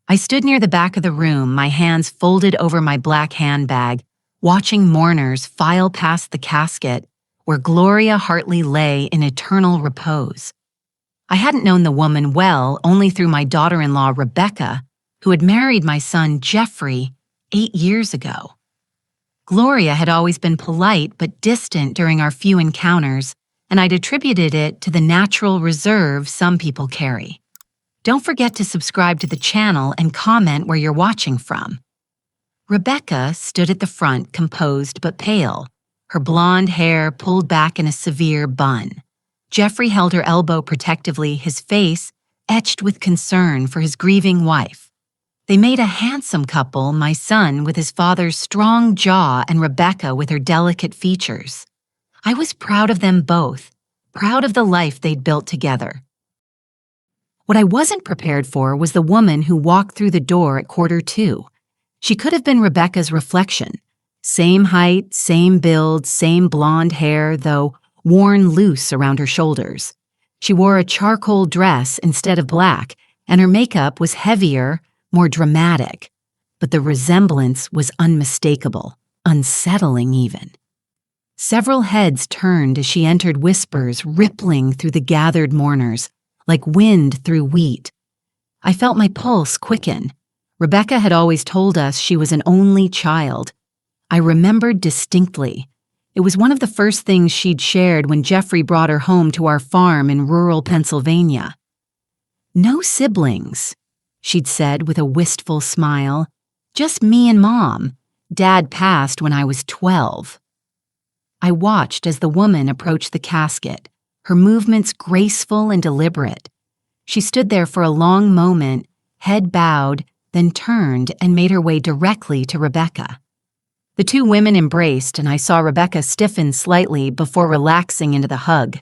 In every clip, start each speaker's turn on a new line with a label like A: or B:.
A: I stood near the back of the room, my hands folded over my black handbag, watching mourners file past the casket where Gloria Hartley lay in eternal repose. I hadn't known the woman well only through my daughter-in-law, Rebecca, who had married my son, Jeffrey, 8 years ago. Gloria had always been polite but distant during our few encounters, and I'd attributed it to the natural reserve some people carry. Don't forget to subscribe to the channel and comment where you're watching from. Rebecca stood at the front, composed but pale, her blonde hair pulled back in a severe bun. Jeffrey held her elbow protectively, his face etched with concern for his grieving wife. They made a handsome couple, my son with his father's strong jaw and Rebecca with her delicate features. I was proud of them both, proud of the life they'd built together. What I wasn't prepared for was the woman who walked through the door at 1:45. She could have been Rebecca's reflection. Same height, same build, same blonde hair, though worn loose around her shoulders. She wore a charcoal dress instead of black, and her makeup was heavier, more dramatic. But the resemblance was unmistakable, unsettling even. Several heads turned as she entered, whispers rippling through the gathered mourners, like wind through wheat. I felt my pulse quicken. Rebecca had always told us she was an only child. I remembered distinctly. It was one of the first things she'd shared when Jeffrey brought her home to our farm in rural Pennsylvania. "No siblings," she'd said with a wistful smile. "Just me and Mom. Dad passed when I was 12. I watched as the woman approached the casket, her movements graceful and deliberate. She stood there for a long moment, head bowed, then turned and made her way directly to Rebecca. The two women embraced, and I saw Rebecca stiffen slightly before relaxing into the hug.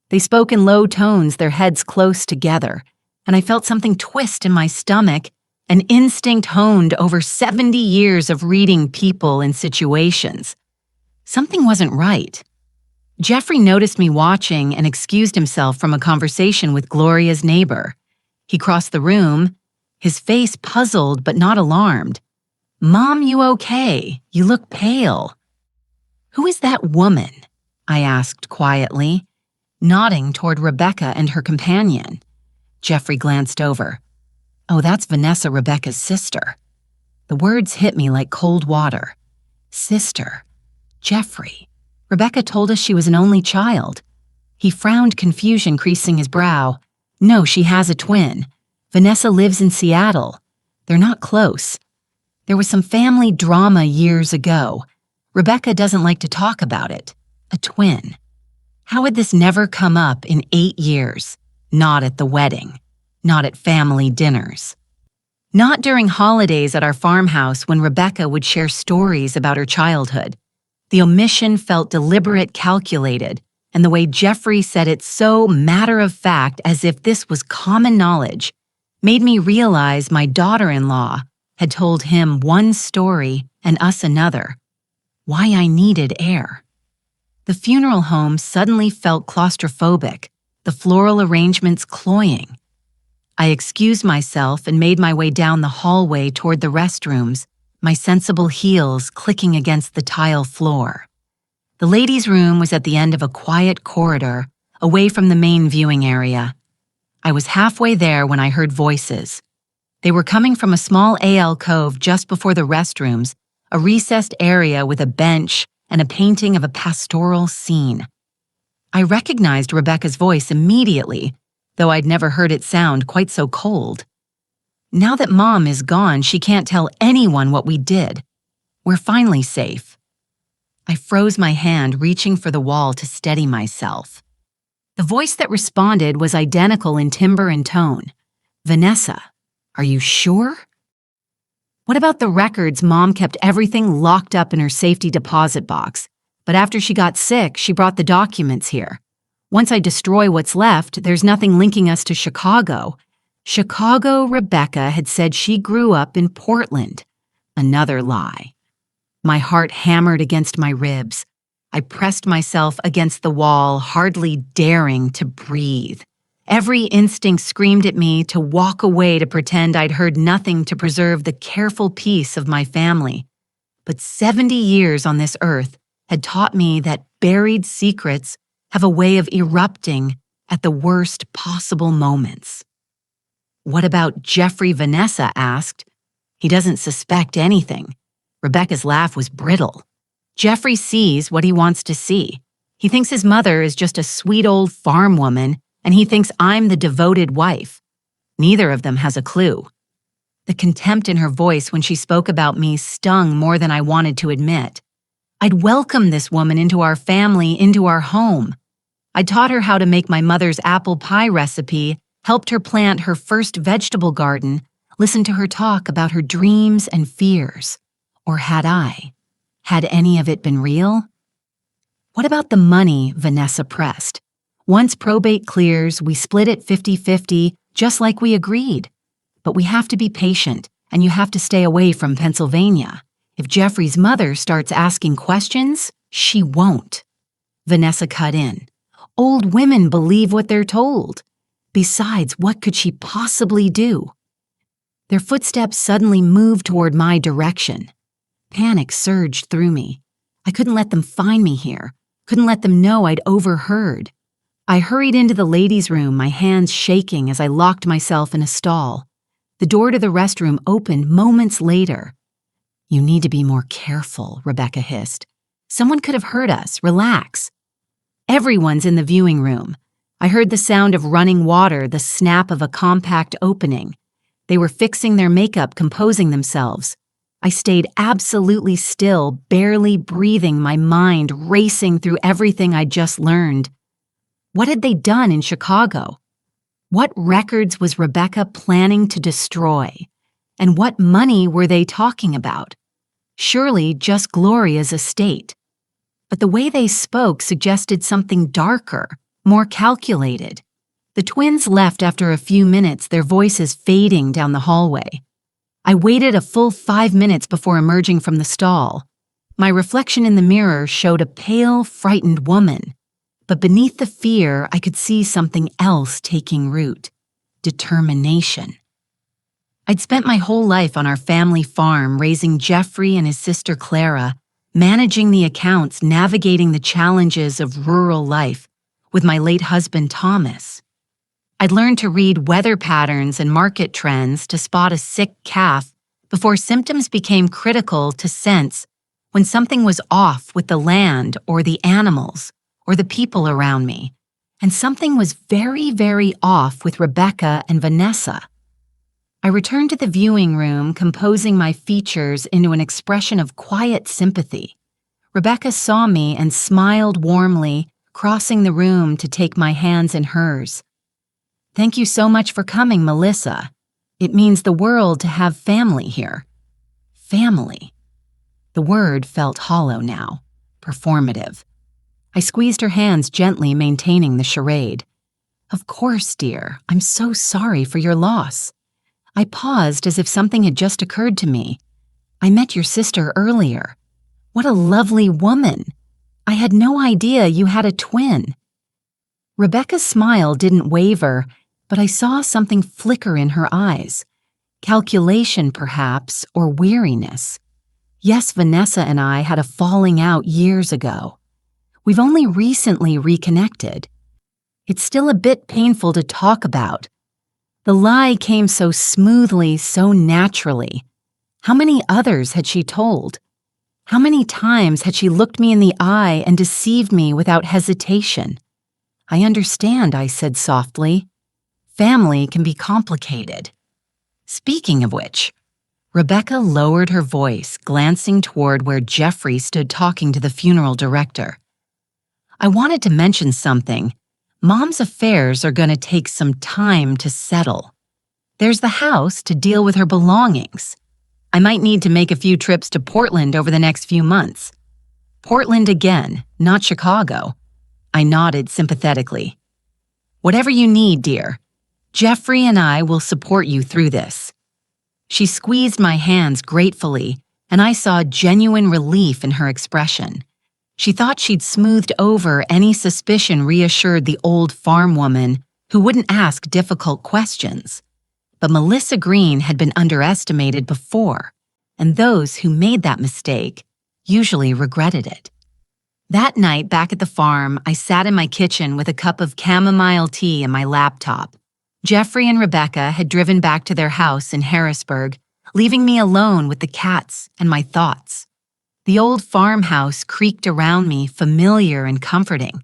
A: They spoke in low tones, their heads close together, and I felt something twist in my stomach, an instinct honed over 70 years of reading people and situations. Something wasn't right. Jeffrey noticed me watching and excused himself from a conversation with Gloria's neighbor. He crossed the room, his face puzzled but not alarmed. "Mom, you okay? You look pale." "Who is that woman?" I asked quietly, nodding toward Rebecca and her companion. Jeffrey glanced over. "Oh, that's Vanessa, Rebecca's sister." The words hit me like cold water. Sister. Jeffrey. Rebecca told us she was an only child. He frowned, confusion creasing his brow. "No, she has a twin. Vanessa lives in Seattle. They're not close. There was some family drama years ago. Rebecca doesn't like to talk about it. A twin. How had this never come up in 8 years? Not at the wedding. Not at family dinners. Not during holidays at our farmhouse when Rebecca would share stories about her childhood. The omission felt deliberate, calculated, and the way Jeffrey said it so matter-of-fact as if this was common knowledge made me realize my daughter-in-law had told him one story and us another. Why I needed air. The funeral home suddenly felt claustrophobic, the floral arrangements cloying. I excused myself and made my way down the hallway toward the restrooms, my sensible heels clicking against the tile floor. The ladies' room was at the end of a quiet corridor, away from the main viewing area. I was halfway there when I heard voices. They were coming from a small alcove just before the restrooms, a recessed area with a bench and a painting of a pastoral scene. I recognized Rebecca's voice immediately, though I'd never heard it sound quite so cold. Now that Mom is gone, she can't tell anyone what we did. We're finally safe. I froze my hand, reaching for the wall to steady myself. The voice that responded was identical in timbre and tone. "Vanessa, are you sure?" "What about the records? Mom kept everything locked up in her safety deposit box, but after she got sick, she brought the documents here. Once I destroy what's left, there's nothing linking us to Chicago." Chicago, Rebecca had said she grew up in Portland. Another lie. My heart hammered against my ribs. I pressed myself against the wall, hardly daring to breathe. Every instinct screamed at me to walk away to pretend I'd heard nothing to preserve the careful peace of my family. But 70 years on this earth had taught me that buried secrets have a way of erupting at the worst possible moments. "What about Jeffrey?" Vanessa asked. "He doesn't suspect anything." Rebecca's laugh was brittle. "Jeffrey sees what he wants to see. He thinks his mother is just a sweet old farm woman, and he thinks I'm the devoted wife. Neither of them has a clue." The contempt in her voice when she spoke about me stung more than I wanted to admit. I'd welcomed this woman into our family, into our home. I taught her how to make my mother's apple pie recipe, helped her plant her first vegetable garden, listened to her talk about her dreams and fears. Or had I? Had any of it been real? "What about the money?" Vanessa pressed. "Once probate clears, we split it 50-50, just like we agreed. But we have to be patient, and you have to stay away from Pennsylvania. If Jeffrey's mother starts asking questions, she won't." Vanessa cut in. "Old women believe what they're told. Besides, what could she possibly do?" Their footsteps suddenly moved toward my direction. Panic surged through me. I couldn't let them find me here, couldn't let them know I'd overheard. I hurried into the ladies' room, my hands shaking as I locked myself in a stall. The door to the restroom opened moments later. "You need to be more careful," Rebecca hissed. "Someone could have heard us. Relax." "Everyone's in the viewing room." I heard the sound of running water, the snap of a compact opening. They were fixing their makeup, composing themselves. I stayed absolutely still, barely breathing, my mind racing through everything I'd just learned. What had they done in Chicago? What records was Rebecca planning to destroy? And what money were they talking about? Surely just Gloria's estate. But the way they spoke suggested something darker, more calculated. The twins left after a few minutes, their voices fading down the hallway. I waited a full 5 minutes before emerging from the stall. My reflection in the mirror showed a pale, frightened woman. But beneath the fear, I could see something else taking root. Determination. I'd spent my whole life on our family farm, raising Jeffrey and his sister Clara, managing the accounts, navigating the challenges of rural life with my late husband Thomas. I'd learned to read weather patterns and market trends to spot a sick calf before symptoms became critical to sense when something was off with the land or the animals or the people around me. And something was very, very off with Rebecca and Vanessa. I returned to the viewing room, composing my features into an expression of quiet sympathy. Rebecca saw me and smiled warmly, crossing the room to take my hands in hers. "Thank you so much for coming, Melissa. It means the world to have family here." Family. The word felt hollow now, performative. I squeezed her hands gently, maintaining the charade. "Of course, dear. I'm so sorry for your loss." I paused as if something had just occurred to me. "I met your sister earlier. What a lovely woman. I had no idea you had a twin." Rebecca's smile didn't waver, but I saw something flicker in her eyes. Calculation, perhaps, or weariness. Yes, Vanessa and I had a falling out years ago. We've only recently reconnected. It's still a bit painful to talk about. The lie came so smoothly, so naturally. How many others had she told? How many times had she looked me in the eye and deceived me without hesitation? "I understand," I said softly. "Family can be complicated." Speaking of which, Rebecca lowered her voice, glancing toward where Jeffrey stood talking to the funeral director. "I wanted to mention something. Mom's affairs are going to take some time to settle. There's the house to deal with her belongings. I might need to make a few trips to Portland over the next few months." "Portland again, not Chicago." I nodded sympathetically. "Whatever you need, dear. Jeffrey and I will support you through this." She squeezed my hands gratefully, and I saw genuine relief in her expression. She thought she'd smoothed over any suspicion reassured the old farm woman who wouldn't ask difficult questions. But Melissa Green had been underestimated before, and those who made that mistake usually regretted it. That night back at the farm, I sat in my kitchen with a cup of chamomile tea and my laptop. Jeffrey and Rebecca had driven back to their house in Harrisburg, leaving me alone with the cats and my thoughts. The old farmhouse creaked around me, familiar and comforting.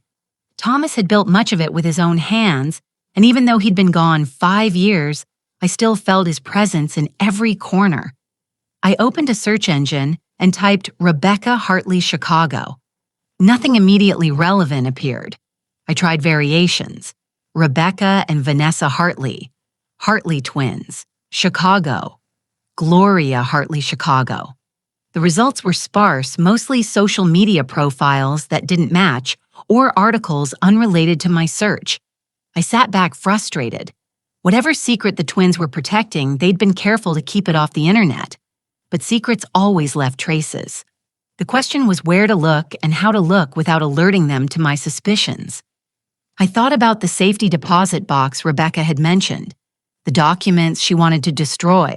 A: Thomas had built much of it with his own hands, and even though he'd been gone 5 years, I still felt his presence in every corner. I opened a search engine and typed Rebecca Hartley Chicago. Nothing immediately relevant appeared. I tried variations. Rebecca and Vanessa Hartley, Hartley twins, Chicago, Gloria Hartley Chicago. The results were sparse, mostly social media profiles that didn't match or articles unrelated to my search. I sat back frustrated. Whatever secret the twins were protecting, they'd been careful to keep it off the internet. But secrets always left traces. The question was where to look and how to look without alerting them to my suspicions. I thought about the safety deposit box Rebecca had mentioned, the documents she wanted to destroy.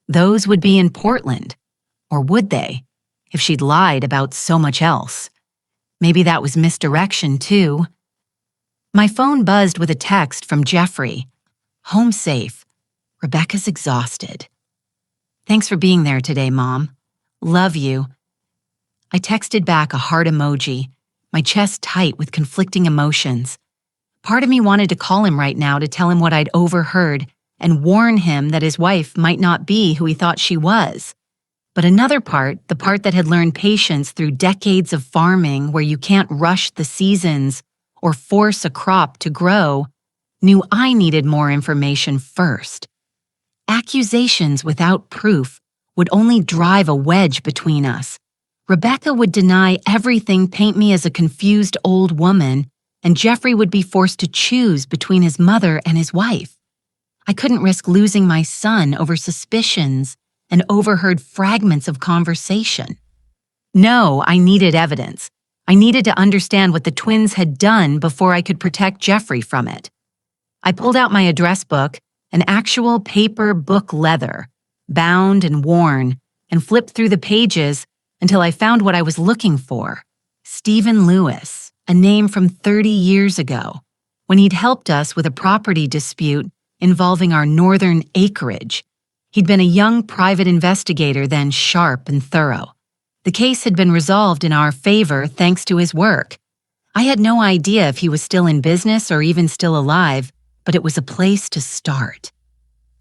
A: Those would be in Portland. Or would they, if she'd lied about so much else? Maybe that was misdirection, too. My phone buzzed with a text from Jeffrey. Home safe. Rebecca's exhausted. Thanks for being there today, Mom. Love you. I texted back a heart emoji, my chest tight with conflicting emotions. Part of me wanted to call him right now to tell him what I'd overheard and warn him that his wife might not be who he thought she was. But another part, the part that had learned patience through decades of farming where you can't rush the seasons or force a crop to grow, knew I needed more information first. Accusations without proof would only drive a wedge between us. Rebecca would deny everything, paint me as a confused old woman, and Jeffrey would be forced to choose between his mother and his wife. I couldn't risk losing my son over suspicions and overheard fragments of conversation. No, I needed evidence. I needed to understand what the twins had done before I could protect Jeffrey from it. I pulled out my address book, an actual paper book leather, bound and worn, and flipped through the pages until I found what I was looking for. Stephen Lewis, a name from 30 years ago, when he'd helped us with a property dispute involving our northern acreage. He'd been a young private investigator then, sharp and thorough. The case had been resolved in our favor thanks to his work. I had no idea if he was still in business or even still alive, but it was a place to start.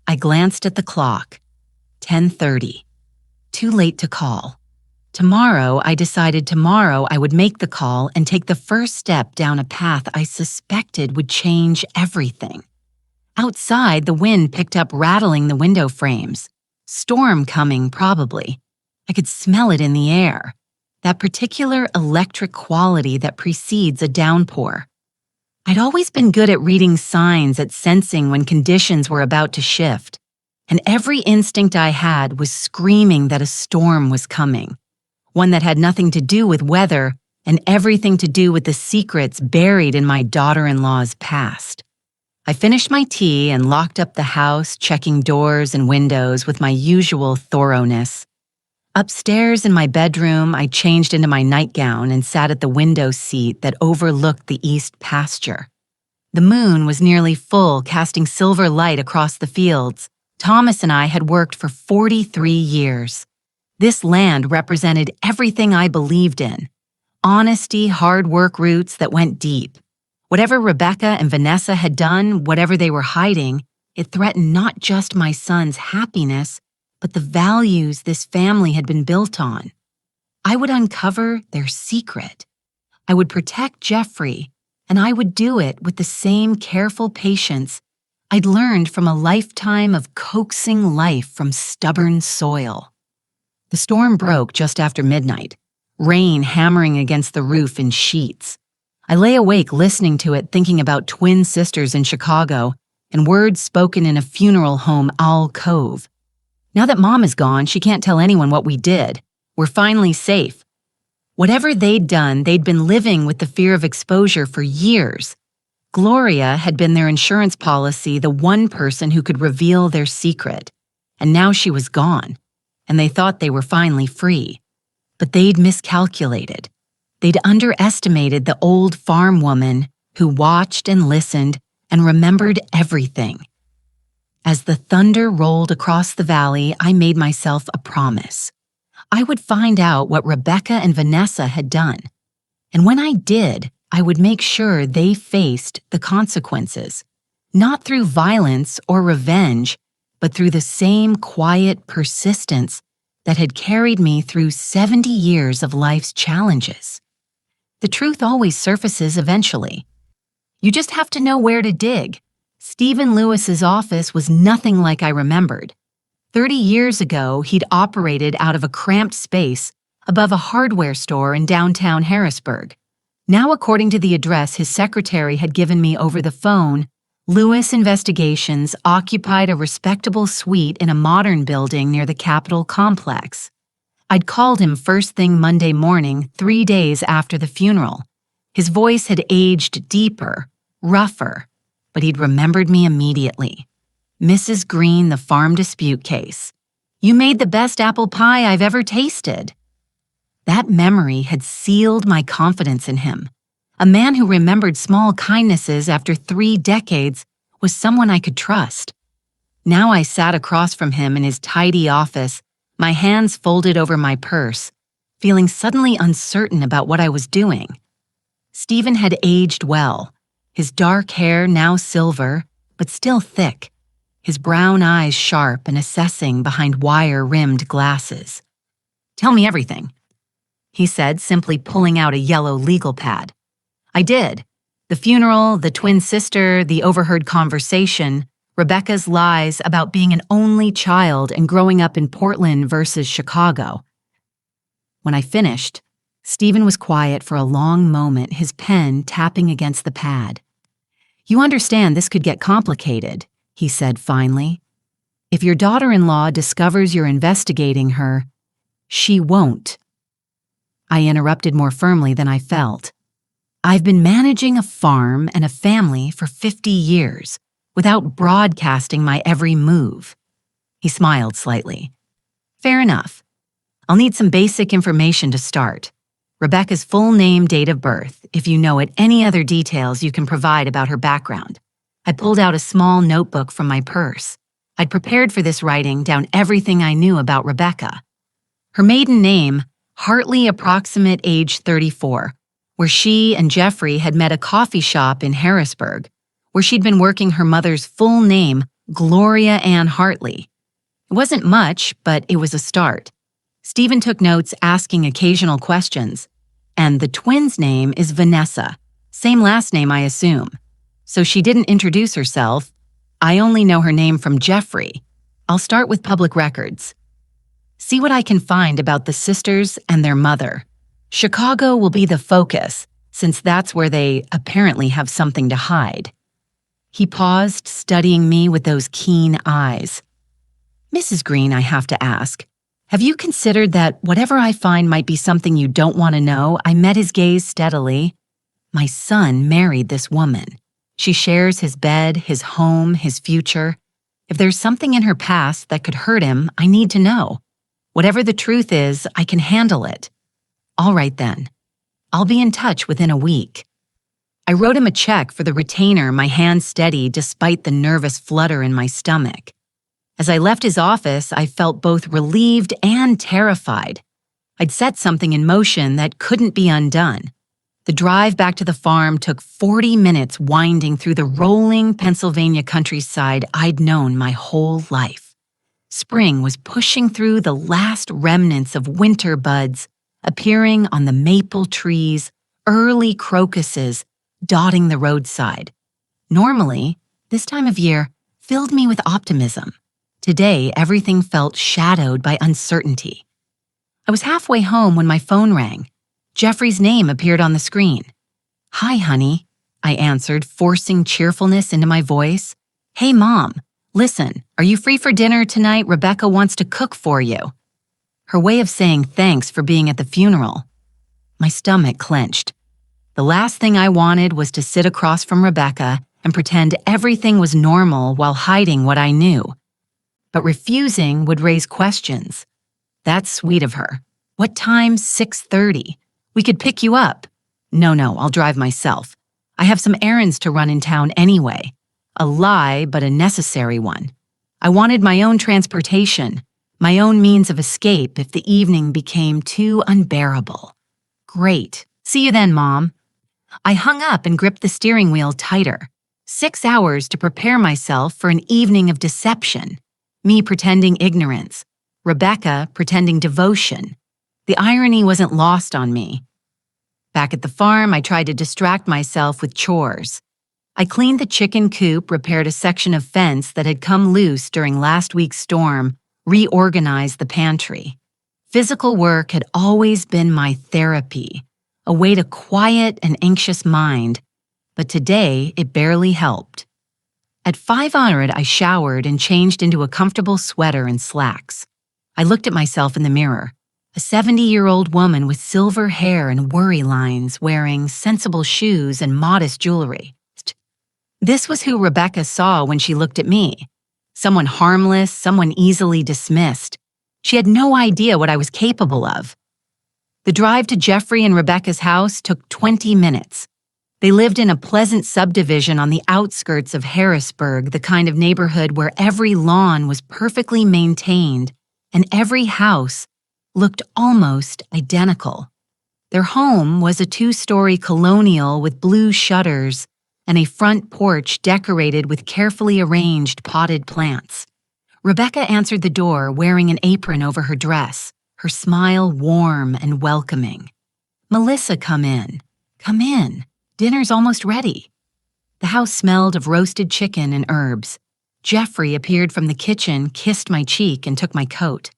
A: I glanced at the clock. 10:30. Too late to call. I decided tomorrow I would make the call and take the first step down a path I suspected would change everything. Outside, the wind picked up, rattling the window frames. Storm coming, probably. I could smell it in the air. That particular electric quality that precedes a downpour. I'd always been good at reading signs, at sensing when conditions were about to shift, and every instinct I had was screaming that a storm was coming, one that had nothing to do with weather and everything to do with the secrets buried in my daughter-in-law's past. I finished my tea and locked up the house, checking doors and windows with my usual thoroughness. Upstairs in my bedroom, I changed into my nightgown and sat at the window seat that overlooked the east pasture. The moon was nearly full, casting silver light across the fields. Thomas and I had worked for 43 years. This land represented everything I believed in. Honesty, hard work, roots that went deep. Whatever Rebecca and Vanessa had done, whatever they were hiding, it threatened not just my son's happiness, but the values this family had been built on. I would uncover their secret. I would protect Jeffrey, and I would do it with the same careful patience I'd learned from a lifetime of coaxing life from stubborn soil. The storm broke just after midnight, rain hammering against the roof in sheets. I lay awake listening to it, thinking about twin sisters in Chicago and words spoken in a funeral home Owl Cove. Now that Mom is gone, she can't tell anyone what we did. We're finally safe. Whatever they'd done, they'd been living with the fear of exposure for years. Gloria had been their insurance policy, the one person who could reveal their secret, and now she was gone, and they thought they were finally free. But they'd miscalculated. They'd underestimated the old farm woman who watched and listened and remembered everything. As the thunder rolled across the valley, I made myself a promise. I would find out what Rebecca and Vanessa had done. And when I did, I would make sure they faced the consequences, not through violence or revenge, but through the same quiet persistence that had carried me through 70 years of life's challenges. The truth always surfaces eventually. You just have to know where to dig. Stephen Lewis's office was nothing like I remembered. 30 years ago, he'd operated out of a cramped space above a hardware store in downtown Harrisburg. Now, according to the address his secretary had given me over the phone, Lewis Investigations occupied a respectable suite in a modern building near the Capitol complex. I'd called him first thing Monday morning, 3 days after the funeral. His voice had aged deeper, rougher, but he'd remembered me immediately. Mrs. Green, the farm dispute case. You made the best apple pie I've ever tasted. That memory had sealed my confidence in him. A man who remembered small kindnesses after 3 decades was someone I could trust. Now I sat across from him in his tidy office, my hands folded over my purse, feeling suddenly uncertain about what I was doing. Stephen had aged well, his dark hair now silver, but still thick, his brown eyes sharp and assessing behind wire-rimmed glasses. "Tell me everything," he said, simply pulling out a yellow legal pad. I did. The funeral, the twin sister, the overheard conversation, Rebecca's lies about being an only child and growing up in Portland versus Chicago. When I finished, Stephen was quiet for a long moment, his pen tapping against the pad. "You understand this could get complicated," he said finally. "If your daughter-in-law discovers you're investigating her, she won't." I interrupted more firmly than I felt. I've been managing a farm and a family for 50 years without broadcasting my every move. He smiled slightly. "Fair enough. I'll need some basic information to start. Rebecca's full name, date of birth, if you know it, any other details you can provide about her background." I pulled out a small notebook from my purse. I'd prepared for this writing down everything I knew about Rebecca. Her maiden name, Hartley, approximate age 34, where she and Jeffrey had met a coffee shop in Harrisburg, where she'd been working her mother's full name, Gloria Ann Hartley. It wasn't much, but it was a start. Stephen took notes, asking occasional questions. And the twins' name is Vanessa, same last name I assume. So she didn't introduce herself. I only know her name from Jeffrey. I'll start with public records. See what I can find about the sisters and their mother. Chicago will be the focus, since that's where they apparently have something to hide. He paused, studying me with those keen eyes. "Mrs. Green, I have to ask, have you considered that whatever I find might be something you don't want to know?" I met his gaze steadily. "My son married this woman. She shares his bed, his home, his future. If there's something in her past that could hurt him, I need to know. Whatever the truth is, I can handle it." "All right then. I'll be in touch within a week." I wrote him a check for the retainer, my hand steady despite the nervous flutter in my stomach. As I left his office, I felt both relieved and terrified. I'd set something in motion that couldn't be undone. The drive back to the farm took 40 minutes winding through the rolling Pennsylvania countryside I'd known my whole life. Spring was pushing through the last remnants of winter buds, appearing on the maple trees, early crocuses dotting the roadside. Normally, this time of year filled me with optimism. Today, everything felt shadowed by uncertainty. I was halfway home when my phone rang. Jeffrey's name appeared on the screen. "Hi, honey," I answered, forcing cheerfulness into my voice. "Hey, Mom, listen, are you free for dinner tonight? Rebecca wants to cook for you." Her way of saying thanks for being at the funeral. My stomach clenched. The last thing I wanted was to sit across from Rebecca and pretend everything was normal while hiding what I knew. But refusing would raise questions. That's sweet of her. What time's 6:30? We could pick you up. No, I'll drive myself. I have some errands to run in town anyway. A lie, but a necessary one. I wanted my own transportation, my own means of escape if the evening became too unbearable. Great. See you then, Mom. I hung up and gripped the steering wheel tighter. 6 hours to prepare myself for an evening of deception. Me pretending ignorance. Rebecca pretending devotion. The irony wasn't lost on me. Back at the farm, I tried to distract myself with chores. I cleaned the chicken coop, repaired a section of fence that had come loose during last week's storm, reorganized the pantry. Physical work had always been my therapy, a way to quiet an anxious mind, but today it barely helped. At 5:00, I showered and changed into a comfortable sweater and slacks. I looked at myself in the mirror, a 70-year-old woman with silver hair and worry lines, wearing sensible shoes and modest jewelry. This was who Rebecca saw when she looked at me. Someone harmless, someone easily dismissed. She had no idea what I was capable of. The drive to Jeffrey and Rebecca's house took 20 minutes. They lived in a pleasant subdivision on the outskirts of Harrisburg, the kind of neighborhood where every lawn was perfectly maintained and every house looked almost identical. Their home was a 2-story colonial with blue shutters and a front porch decorated with carefully arranged potted plants. Rebecca answered the door wearing an apron over her dress, her smile warm and welcoming. "Melissa, come in. Come in. Dinner's almost ready." The house smelled of roasted chicken and herbs. Jeffrey appeared from the kitchen, kissed my cheek, and took my coat.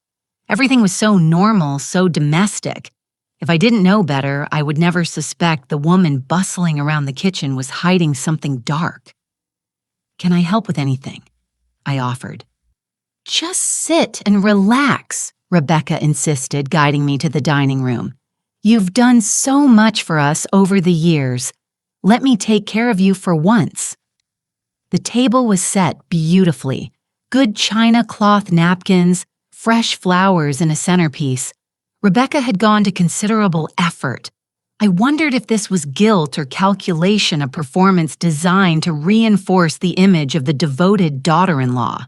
A: Everything was so normal, so domestic. If I didn't know better, I would never suspect the woman bustling around the kitchen was hiding something dark. "Can I help with anything?" I offered. "Just sit and relax," Rebecca insisted, guiding me to the dining room. "You've done so much for us over the years. Let me take care of you for once." The table was set beautifully. Good china cloth napkins, fresh flowers in a centerpiece. Rebecca had gone to considerable effort. I wondered if this was guilt or calculation, a performance designed to reinforce the image of the devoted daughter-in-law.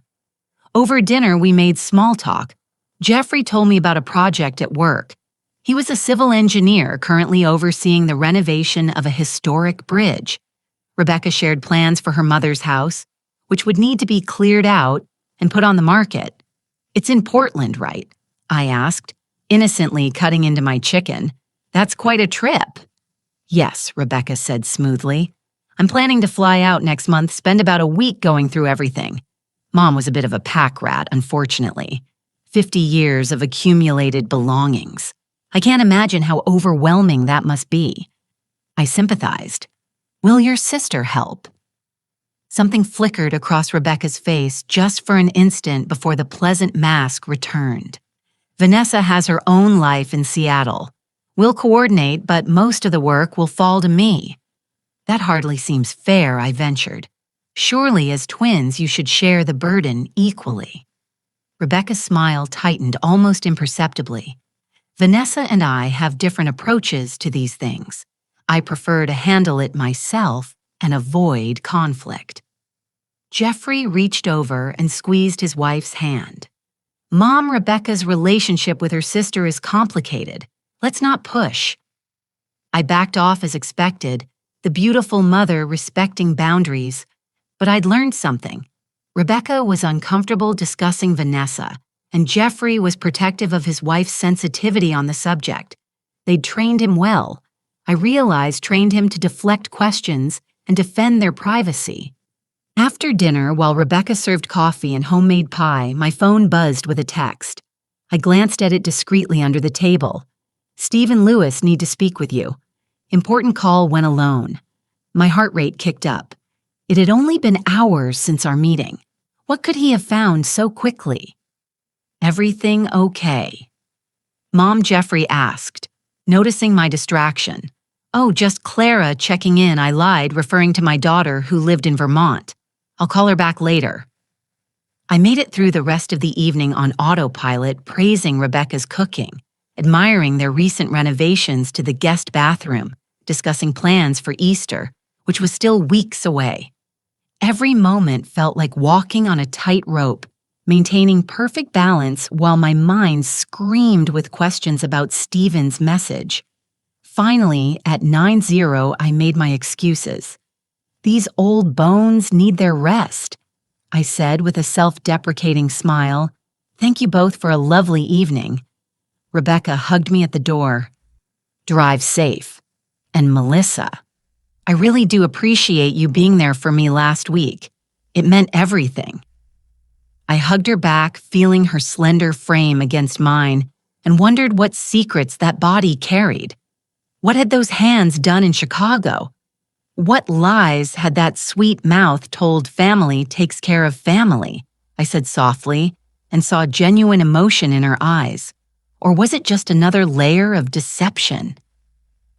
A: Over dinner, we made small talk. Jeffrey told me about a project at work. He was a civil engineer currently overseeing the renovation of a historic bridge. Rebecca shared plans for her mother's house, which would need to be cleared out and put on the market. "It's in Portland, right?" I asked, innocently cutting into my chicken. "That's quite a trip." "Yes," Rebecca said smoothly. "I'm planning to fly out next month, spend about a week going through everything." Mom was a bit of a pack rat, unfortunately. 50 years of accumulated belongings. I can't imagine how overwhelming that must be. I sympathized. "Will your sister help?" Something flickered across Rebecca's face just for an instant before the pleasant mask returned. "Vanessa has her own life in Seattle. We'll coordinate, but most of the work will fall to me." "That hardly seems fair," I ventured. "Surely as twins you should share the burden equally." Rebecca's smile tightened almost imperceptibly. "Vanessa and I have different approaches to these things. I prefer to handle it myself and avoid conflict." Jeffrey reached over and squeezed his wife's hand. "Mom, Rebecca's relationship with her sister is complicated. Let's not push." I backed off as expected, the beautiful mother respecting boundaries, but I'd learned something. Rebecca was uncomfortable discussing Vanessa, and Jeffrey was protective of his wife's sensitivity on the subject. They'd trained him well. I realized trained him to deflect questions and defend their privacy. After dinner, while Rebecca served coffee and homemade pie, my phone buzzed with a text. I glanced at it discreetly under the table. "Steve and Lewis need to speak with you." Important call when alone. My heart rate kicked up. It had only been hours since our meeting. What could he have found so quickly? "Everything okay?" Mom, Jeffrey asked, noticing my distraction. Oh, just Clara checking in. I lied, referring to my daughter who lived in Vermont. I'll call her back later. I made it through the rest of the evening on autopilot, praising Rebecca's cooking, admiring their recent renovations to the guest bathroom, discussing plans for Easter, which was still weeks away. Every moment felt like walking on a tightrope, maintaining perfect balance while my mind screamed with questions about Stephen's message. Finally, at 9:00, I made my excuses. These old bones need their rest, I said with a self-deprecating smile. Thank you both for a lovely evening. Rebecca hugged me at the door. Drive safe. And Melissa, I really do appreciate you being there for me last week. It meant everything. I hugged her back, feeling her slender frame against mine, and wondered what secrets that body carried. What had those hands done in Chicago? What lies had that sweet mouth told family takes care of family? I said softly, and saw genuine emotion in her eyes. Or was it just another layer of deception?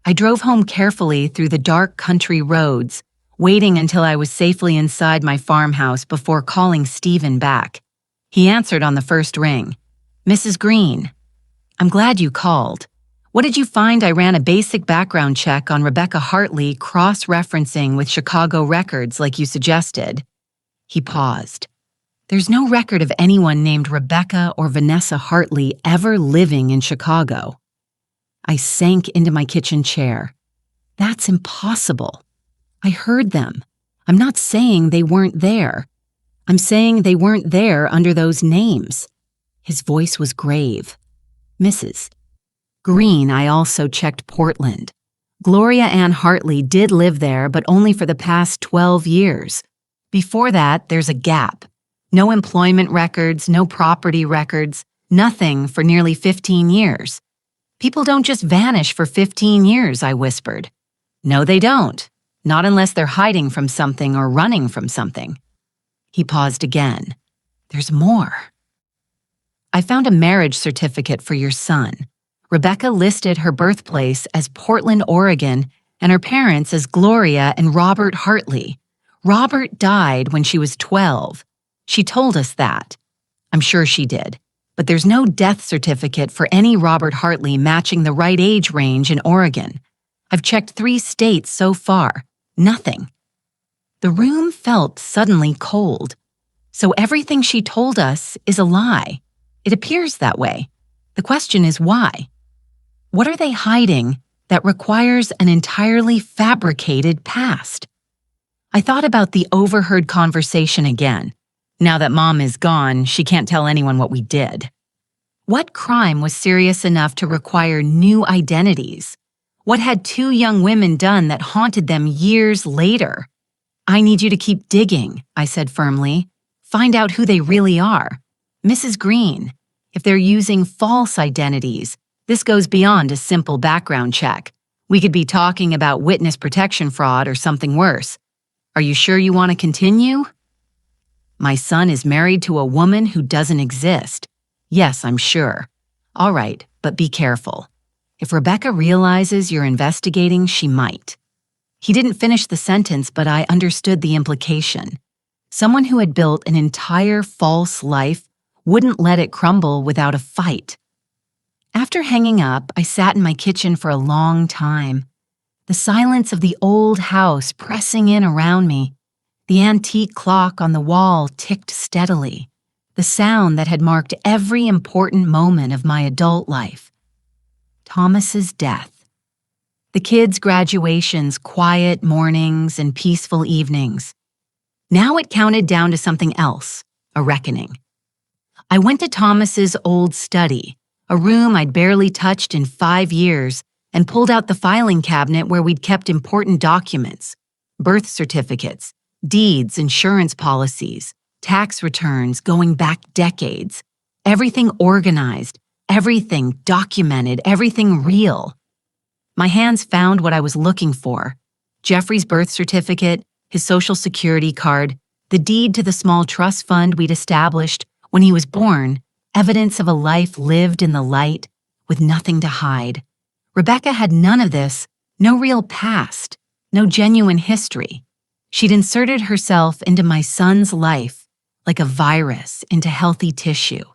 A: I drove home carefully through the dark country roads, waiting until I was safely inside my farmhouse before calling Stephen back. He answered on the first ring. Mrs. Green, I'm glad you called. What did you find? I ran a basic background check on Rebecca Hartley, cross-referencing with Chicago records like you suggested. He paused. There's no record of anyone named Rebecca or Vanessa Hartley ever living in Chicago. I sank into my kitchen chair. That's impossible. I heard them. I'm not saying they weren't there. I'm saying they weren't there under those names. His voice was grave. Mrs. Green, I also checked Portland. Gloria Ann Hartley did live there, but only for the past 12 years. Before that, there's a gap. No employment records, no property records, nothing for nearly 15 years. People don't just vanish for 15 years, I whispered. No, they don't. Not unless they're hiding from something or running from something. He paused again. There's more. I found a marriage certificate for your son. Rebecca listed her birthplace as Portland, Oregon, and her parents as Gloria and Robert Hartley. Robert died when she was 12. She told us that. I'm sure she did. But there's no death certificate for any Robert Hartley matching the right age range in Oregon. I've checked 3 states so far. Nothing. The room felt suddenly cold. So everything she told us is a lie. It appears that way. The question is why? What are they hiding that requires an entirely fabricated past? I thought about the overheard conversation again. Now that Mom is gone, she can't tell anyone what we did. What crime was serious enough to require new identities? What had 2 young women done that haunted them years later? I need you to keep digging, I said firmly. Find out who they really are. Mrs. Green, if they're using false identities, this goes beyond a simple background check. We could be talking about witness protection fraud or something worse. Are you sure you want to continue? My son is married to a woman who doesn't exist. Yes, I'm sure. All right, but be careful. If Rebecca realizes you're investigating, she might. He didn't finish the sentence, but I understood the implication. Someone who had built an entire false life wouldn't let it crumble without a fight. After hanging up, I sat in my kitchen for a long time. The silence of the old house pressing in around me. The antique clock on the wall ticked steadily. The sound that had marked every important moment of my adult life. Thomas's death. The kids' graduations, quiet mornings and peaceful evenings. Now it counted down to something else, a reckoning. I went to Thomas's old study, a room I'd barely touched in 5 years, and pulled out the filing cabinet where we'd kept important documents, birth certificates, deeds, insurance policies, tax returns going back decades, everything organized, everything documented, everything real. My hands found what I was looking for: Jeffrey's birth certificate, his social security card, the deed to the small trust fund we'd established when he was born, evidence of a life lived in the light with nothing to hide. Rebecca had none of this, No real past, no genuine history. She'd inserted herself into my son's life like a virus into healthy tissue.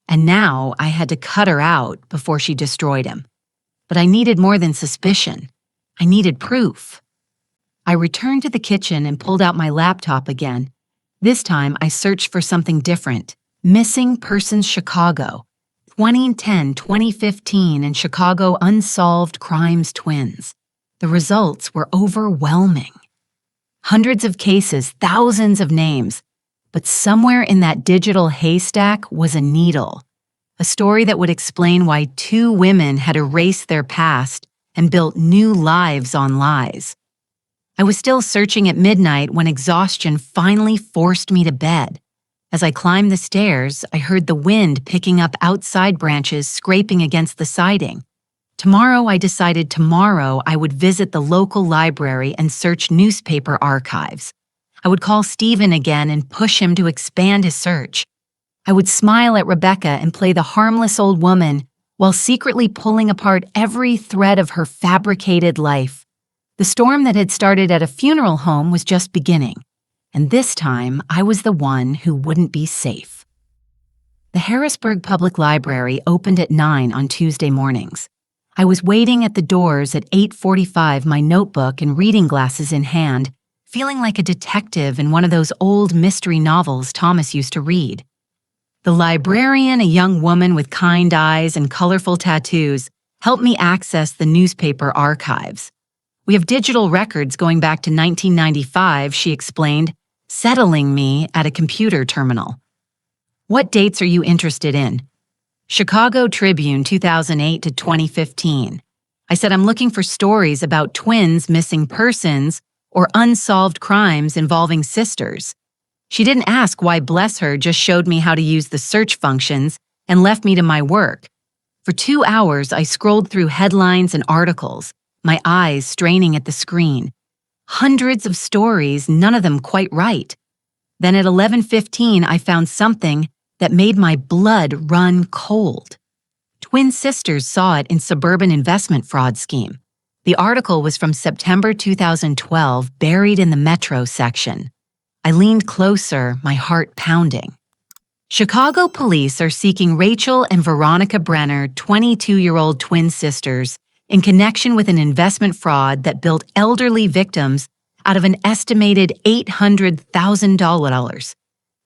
A: And now I had to cut her out before she destroyed him. But I needed more than suspicion. I needed proof. I returned to the kitchen and pulled out my laptop again. This time I searched for something different. Missing Persons Chicago, 2010-2015 in Chicago Unsolved Crimes Twins. The results were overwhelming. Hundreds of cases, thousands of names, but somewhere in that digital haystack was a needle, a story that would explain why two women had erased their past and built new lives on lies. I was still searching at midnight when exhaustion finally forced me to bed. As I climbed the stairs, I heard the wind picking up outside branches scraping against the siding. I decided tomorrow I would visit the local library and search newspaper archives. I would call Stephen again and push him to expand his search. I would smile at Rebecca and play the harmless old woman while secretly pulling apart every thread of her fabricated life. The storm that had started at a funeral home was just beginning, and this time I was the one who wouldn't be safe. The Harrisburg Public Library opened at 9 on Tuesday mornings. I was waiting at the doors at 8:45, my notebook and reading glasses in hand, feeling like a detective in one of those old mystery novels Thomas used to read. The librarian, a young woman with kind eyes and colorful tattoos, helped me access the newspaper archives. "We have digital records going back to 1995, she explained, settling me at a computer terminal. "What dates are you interested in?" "Chicago Tribune, 2008 to 2015. I said I'm looking for stories about twins missing persons or unsolved crimes involving sisters. She didn't ask why, bless her, just showed me how to use the search functions and left me to my work. For 2 hours, I scrolled through headlines and articles, my eyes straining at the screen. Hundreds of stories, none of them quite right. Then at 11:15, I found something that made my blood run cold. Twin sisters saw it in suburban investment fraud scheme. The article was from September 2012, buried in the Metro section. I leaned closer, my heart pounding. Chicago police are seeking Rachel and Veronica Brenner, 22-year-old twin sisters, in connection with an investment fraud that built elderly victims out of an estimated $800,000.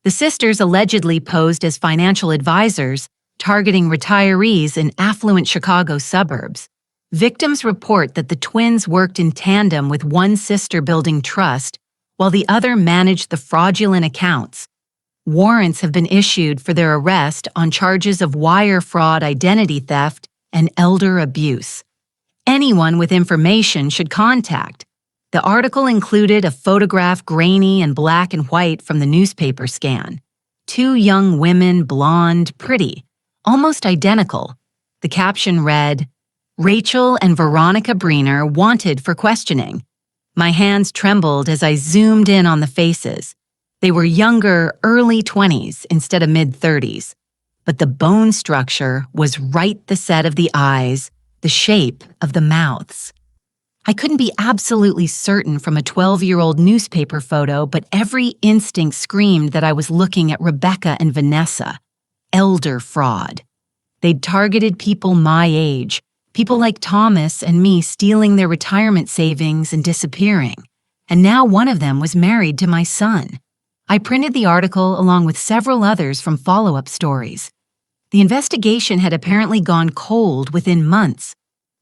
A: The sisters allegedly posed as financial advisors, targeting retirees in affluent Chicago suburbs. Victims report that the twins worked in tandem with one sister building trust, while the other managed the fraudulent accounts. Warrants have been issued for their arrest on charges of wire fraud, identity theft, and elder abuse. Anyone with information should contact. The article included a photograph, grainy and black and white, from the newspaper scan. Two young women, blonde, pretty, almost identical. The caption read, "Rachel and Veronica Brenner wanted for questioning." My hands trembled as I zoomed in on the faces. They were younger, early 20s instead of mid-30s. But the bone structure was right, the set of the eyes, the shape of the mouths. I couldn't be absolutely certain from a 12-year-old newspaper photo, but every instinct screamed that I was looking at Rebecca and Vanessa. Elder fraud. They'd targeted people my age, people like Thomas and me, stealing their retirement savings and disappearing. And now one of them was married to my son. I printed the article along with several others from follow-up stories. The investigation had apparently gone cold within months.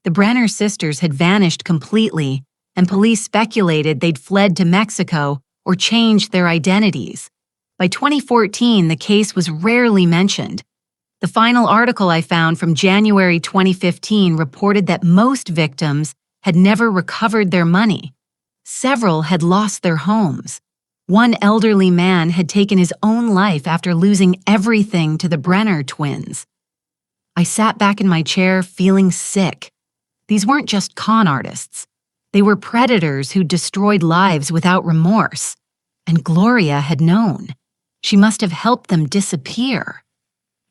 A: The Brenner sisters had vanished completely, and police speculated they'd fled to Mexico or changed their identities. By 2014, the case was rarely mentioned. The final article I found from January 2015 reported that most victims had never recovered their money. Several had lost their homes. One elderly man had taken his own life after losing everything to the Brenner twins. I sat back in my chair feeling sick. These weren't just con artists. They were predators who destroyed lives without remorse. And Gloria had known. She must have helped them disappear.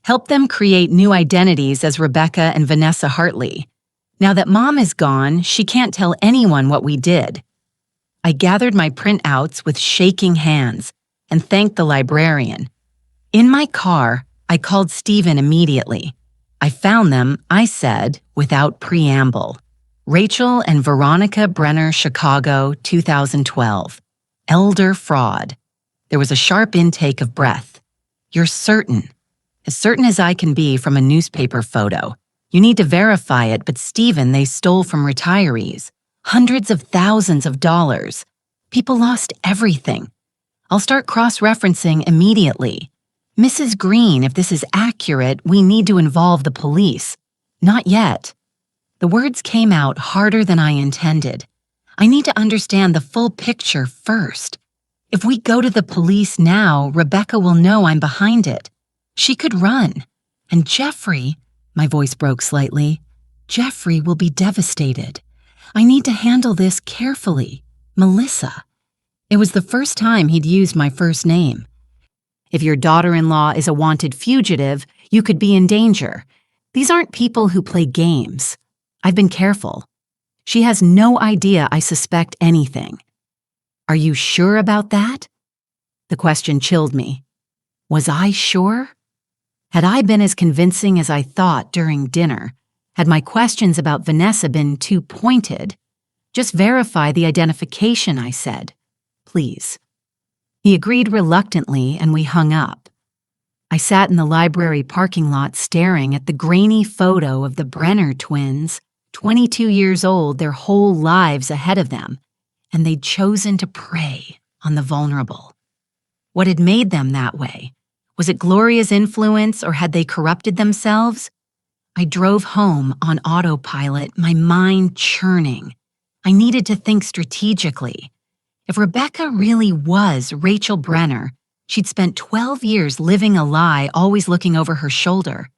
A: Helped them create new identities as Rebecca and Vanessa Hartley. Now that Mom is gone, she can't tell anyone what we did. I gathered my printouts with shaking hands and thanked the librarian. In my car, I called Stephen immediately. I found them, I said, without preamble. Rachel and Veronica Brenner, Chicago, 2012. Elder fraud. There was a sharp intake of breath. You're certain. As certain as I can be from a newspaper photo. You need to verify it, but Stephen, they stole from retirees. Hundreds of thousands of dollars. People lost everything. I'll start cross-referencing immediately. Mrs. Green, if this is accurate, we need to involve the police. Not yet. The words came out harder than I intended. I need to understand the full picture first. If we go to the police now, Rebecca will know I'm behind it. She could run. And Jeffrey, my voice broke slightly, Jeffrey will be devastated. I need to handle this carefully. Melissa. It was the first time he'd used my first name. If your daughter-in-law is a wanted fugitive, you could be in danger. These aren't people who play games. I've been careful. She has no idea I suspect anything. Are you sure about that? The question chilled me. Was I sure? Had I been as convincing as I thought during dinner? Had my questions about Vanessa been too pointed? Just verify the identification, I said. Please. He agreed reluctantly and we hung up. I sat in the library parking lot staring at the grainy photo of the Brenner twins, 22 years old, their whole lives ahead of them, and they'd chosen to prey on the vulnerable. What had made them that way? Was it Gloria's influence or had they corrupted themselves? I drove home on autopilot, my mind churning. I needed to think strategically. If Rebecca really was Rachel Brenner, she'd spent 12 years living a lie, always looking over her shoulder.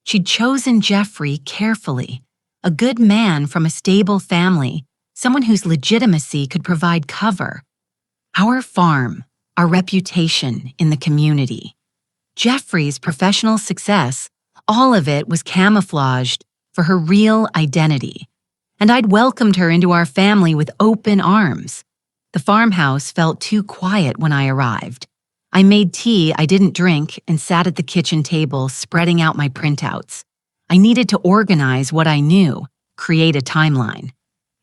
A: She'd chosen Jeffrey carefully, a good man from a stable family, someone whose legitimacy could provide cover. Our farm, our reputation in the community. Jeffrey's professional success, all of it was camouflaged for her real identity. And I'd welcomed her into our family with open arms. The farmhouse felt too quiet when I arrived. I made tea I didn't drink and sat at the kitchen table spreading out my printouts. I needed to organize what I knew, create a timeline.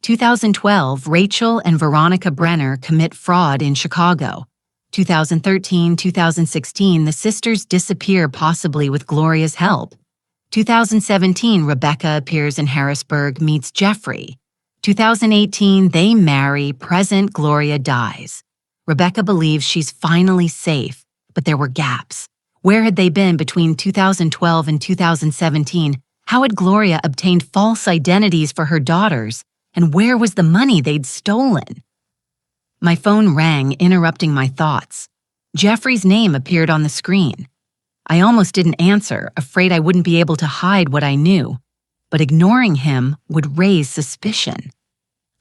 A: 2012, Rachel and Veronica Brenner commit fraud in Chicago. 2013, 2016, the sisters disappear possibly with Gloria's help. 2017, Rebecca appears in Harrisburg, meets Jeffrey. 2018, they marry, present, Gloria dies. Rebecca believes she's finally safe, but there were gaps. Where had they been between 2012 and 2017? How had Gloria obtained false identities for her daughters? And where was the money they'd stolen? My phone rang, interrupting my thoughts. Jeffrey's name appeared on the screen. I almost didn't answer, afraid I wouldn't be able to hide what I knew. But ignoring him would raise suspicion.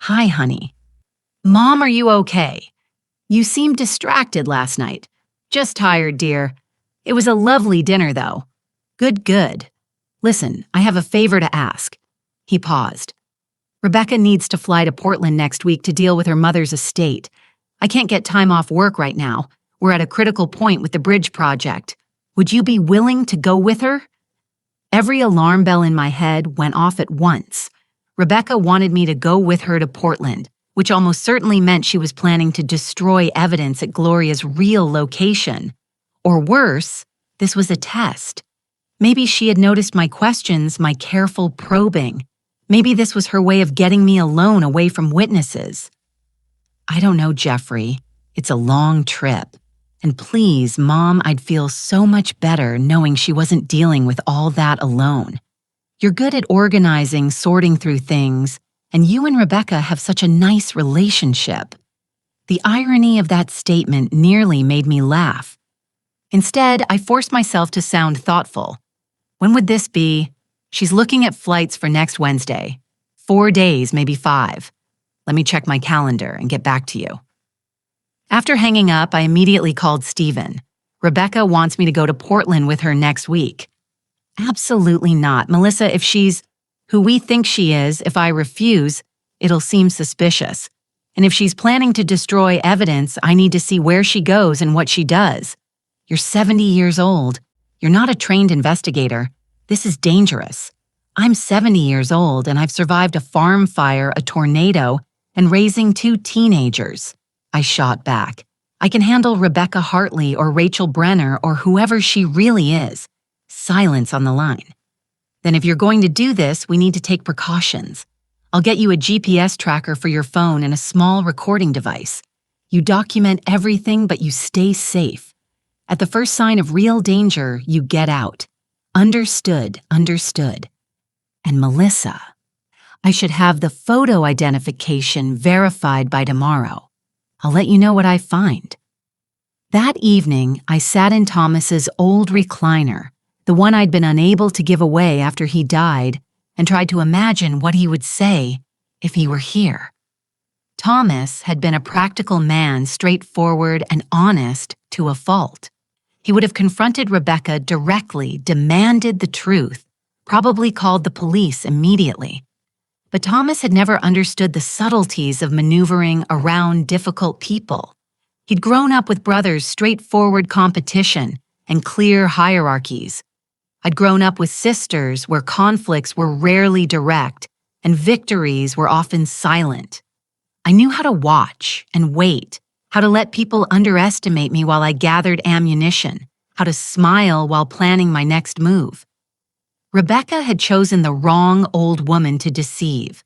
A: Hi, honey. Mom, are you okay? You seemed distracted last night. Just tired, dear. It was a lovely dinner, though. Good. Listen, I have a favor to ask. He paused. Rebecca needs to fly to Portland next week to deal with her mother's estate. I can't get time off work right now. We're at a critical point with the bridge project. Would you be willing to go with her? Every alarm bell in my head went off at once. Rebecca wanted me to go with her to Portland, which almost certainly meant she was planning to destroy evidence at Gloria's real location. Or worse, this was a test. Maybe she had noticed my questions, my careful probing. Maybe this was her way of getting me alone away from witnesses. I don't know, Jeffrey. It's a long trip. And please, Mom, I'd feel so much better knowing she wasn't dealing with all that alone. You're good at organizing, sorting through things, and you and Rebecca have such a nice relationship. The irony of that statement nearly made me laugh. Instead, I forced myself to sound thoughtful. When would this be? She's looking at flights for next Wednesday. 4 days, maybe 5. Let me check my calendar and get back to you. After hanging up, I immediately called Stephen. Rebecca wants me to go to Portland with her next week. Absolutely not. Melissa, if she's... who we think she is. If I refuse, it'll seem suspicious. And if she's planning to destroy evidence, I need to see where she goes and what she does. You're 70 years old. You're not a trained investigator. This is dangerous. I'm 70 years old and I've survived a farm fire, a tornado, and raising 2 teenagers. I shot back. I can handle Rebecca Hartley or Rachel Brenner or whoever she really is. Silence on the line. Then if you're going to do this, we need to take precautions. I'll get you a GPS tracker for your phone and a small recording device. You document everything, but you stay safe. At the first sign of real danger, you get out. Understood, understood. And Melissa, I should have the photo identification verified by tomorrow. I'll let you know what I find. That evening, I sat in Thomas's old recliner, the one I'd been unable to give away after he died, and tried to imagine what he would say if he were here. Thomas had been a practical man, straightforward and honest to a fault. He would have confronted Rebecca directly, demanded the truth, probably called the police immediately. But Thomas had never understood the subtleties of maneuvering around difficult people. He'd grown up with brothers' straightforward competition and clear hierarchies. I'd grown up with sisters where conflicts were rarely direct and victories were often silent. I knew how to watch and wait, how to let people underestimate me while I gathered ammunition, how to smile while planning my next move. Rebecca had chosen the wrong old woman to deceive.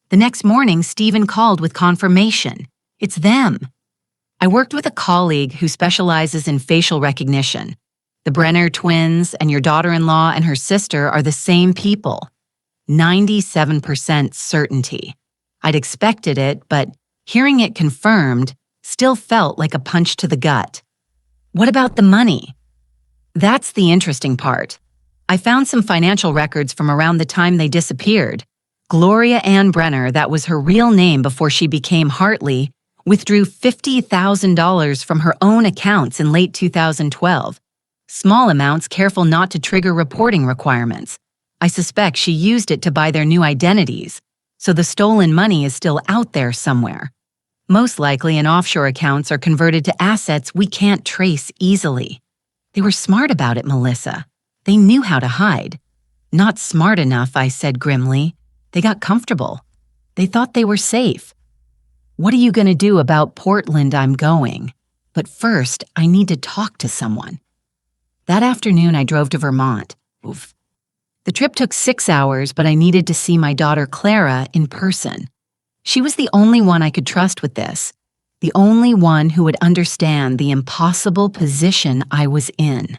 A: The next morning, Stephen called with confirmation. It's them. I worked with a colleague who specializes in facial recognition. The Brenner twins and your daughter-in-law and her sister are the same people. 97% certainty. I'd expected it, but hearing it confirmed still felt like a punch to the gut. What about the money? That's the interesting part. I found some financial records from around the time they disappeared. Gloria Ann Brenner, that was her real name before she became Hartley, withdrew $50,000 from her own accounts in late 2012. Small amounts, careful not to trigger reporting requirements. I suspect she used it to buy their new identities, so the stolen money is still out there somewhere. Most likely in offshore accounts are converted to assets we can't trace easily. They were smart about it, Melissa. They knew how to hide. Not smart enough, I said grimly. They got comfortable. They thought they were safe. What are you going to do about Portland? I'm going. But first, I need to talk to someone. That afternoon, I drove to Vermont. Oof. The trip took 6 hours, but I needed to see my daughter Clara in person. She was the only one I could trust with this, the only one who would understand the impossible position I was in.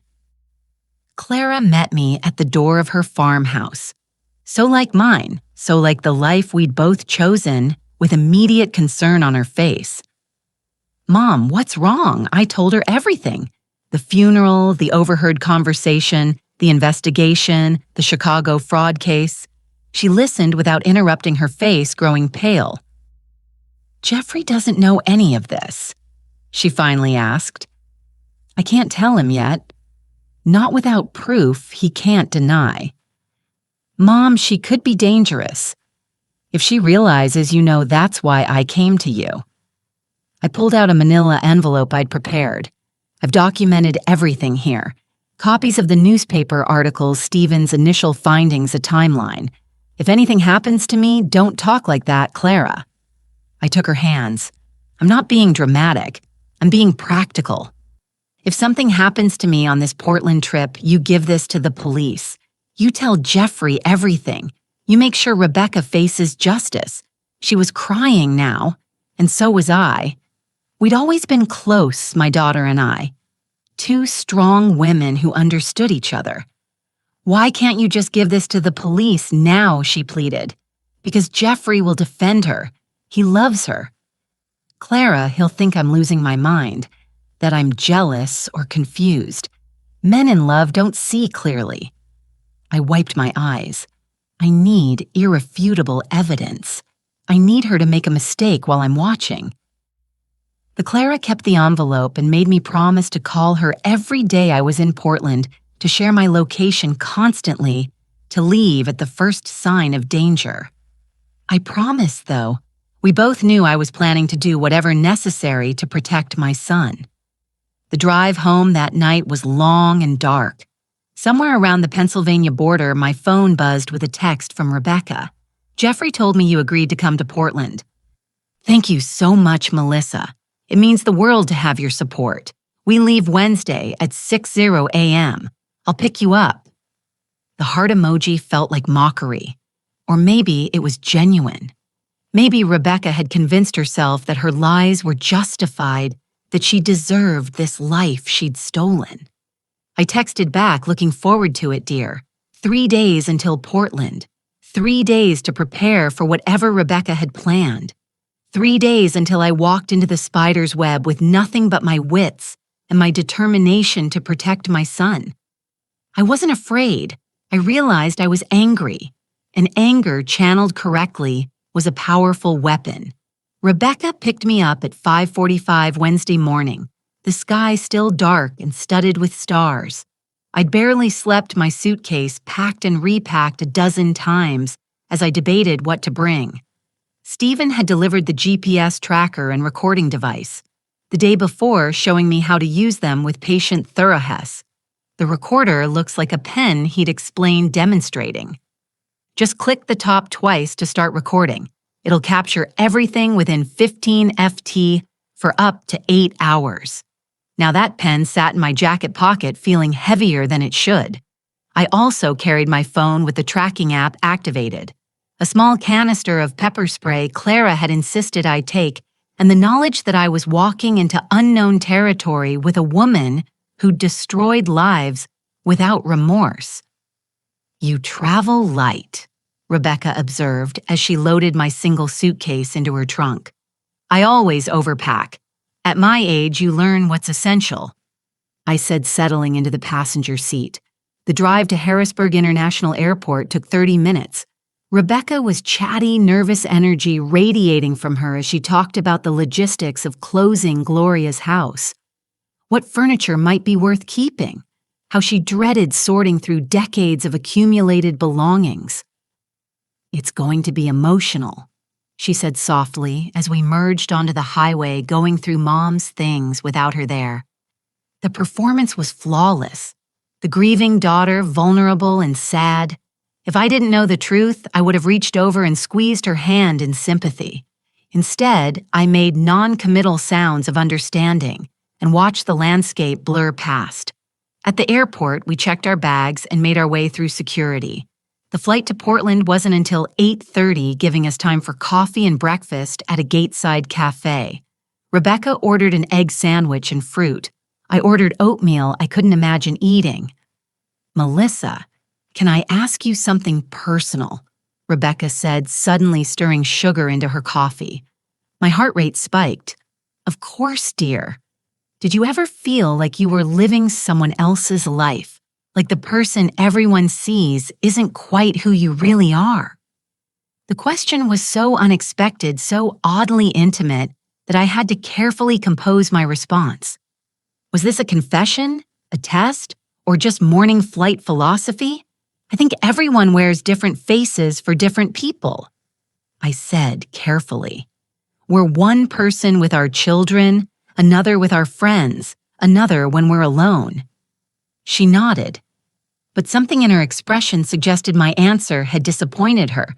A: Clara met me at the door of her farmhouse. So like mine, so like the life we'd both chosen, with immediate concern on her face. Mom, what's wrong? I told her everything. The funeral, the overheard conversation, the investigation, the Chicago fraud case. She listened without interrupting, her face growing pale. Jeffrey doesn't know any of this, she finally asked. I can't tell him yet. Not without proof he can't deny. Mom, she could be dangerous. If she realizes, that's why I came to you. I pulled out a manila envelope I'd prepared. I've documented everything here. Copies of the newspaper articles, Stephen's initial findings, a timeline. If anything happens to me, don't talk like that, Clara. I took her hands. I'm not being dramatic. I'm being practical. If something happens to me on this Portland trip, you give this to the police. You tell Jeffrey everything. You make sure Rebecca faces justice. She was crying now, and so was I. We'd always been close, my daughter and I. 2 strong women who understood each other. Why can't you just give this to the police now, she pleaded. Because Jeffrey will defend her. He loves her. Clara, he'll think I'm losing my mind, that I'm jealous or confused. Men in love don't see clearly. I wiped my eyes. I need irrefutable evidence. I need her to make a mistake while I'm watching. The Clara kept the envelope and made me promise to call her every day I was in Portland, to share my location constantly, to leave at the first sign of danger. I promised, though. We both knew I was planning to do whatever necessary to protect my son. The drive home that night was long and dark. Somewhere around the Pennsylvania border, my phone buzzed with a text from Rebecca. "Jeffrey told me you agreed to come to Portland." "Thank you so much, Melissa. It means the world to have your support. We leave Wednesday at 6:00 a.m. I'll pick you up." The heart emoji felt like mockery. Or maybe it was genuine. Maybe Rebecca had convinced herself that her lies were justified, that she deserved this life she'd stolen. I texted back, "Looking forward to it, dear. 3 days until Portland. 3 days to prepare for whatever Rebecca had planned. 3 days until I walked into the spider's web with nothing but my wits and my determination to protect my son." I wasn't afraid. I realized I was angry, and anger channeled correctly was a powerful weapon. Rebecca picked me up at 5:45 Wednesday morning, the sky still dark and studded with stars. I'd barely slept my suitcase, packed and repacked a dozen times as I debated what to bring. Stephen had delivered the GPS tracker and recording device, the day before showing me how to use them with patient thoroughness. The recorder looks like a pen he'd explained demonstrating. "Just click the top twice to start recording. It'll capture everything within 15 FT for up to 8 hours. Now that pen sat in my jacket pocket feeling heavier than it should. I also carried my phone with the tracking app activated. A small canister of pepper spray Clara had insisted I take, and the knowledge that I was walking into unknown territory with a woman who destroyed lives without remorse. "You travel light," Rebecca observed as she loaded my single suitcase into her trunk. "I always overpack. At my age, you learn what's essential," I said, settling into the passenger seat. The drive to Harrisburg International Airport took 30 minutes. Rebecca was chatty, nervous energy radiating from her as she talked about the logistics of closing Gloria's house. What furniture might be worth keeping, how she dreaded sorting through decades of accumulated belongings. "It's going to be emotional," she said softly as we merged onto the highway going through Mom's things without her there. The performance was flawless. The grieving daughter, vulnerable and sad. If I didn't know the truth, I would have reached over and squeezed her hand in sympathy. Instead, I made non-committal sounds of understanding and watched the landscape blur past. At the airport, we checked our bags and made our way through security. The flight to Portland wasn't until 8:30, giving us time for coffee and breakfast at a gateside cafe. Rebecca ordered an egg sandwich and fruit. I ordered oatmeal I couldn't imagine eating. "Melissa, can I ask you something personal?" Rebecca said, suddenly stirring sugar into her coffee. My heart rate spiked. "Of course, dear. Did you ever feel like you were living someone else's life? Like the person everyone sees isn't quite who you really are?" The question was so unexpected, so oddly intimate, that I had to carefully compose my response. Was this a confession, a test, or just morning flight philosophy? I think everyone wears different faces for different people. I said carefully. We're one person with our children, another with our friends, another when we're alone. She nodded, but something in her expression suggested my answer had disappointed her.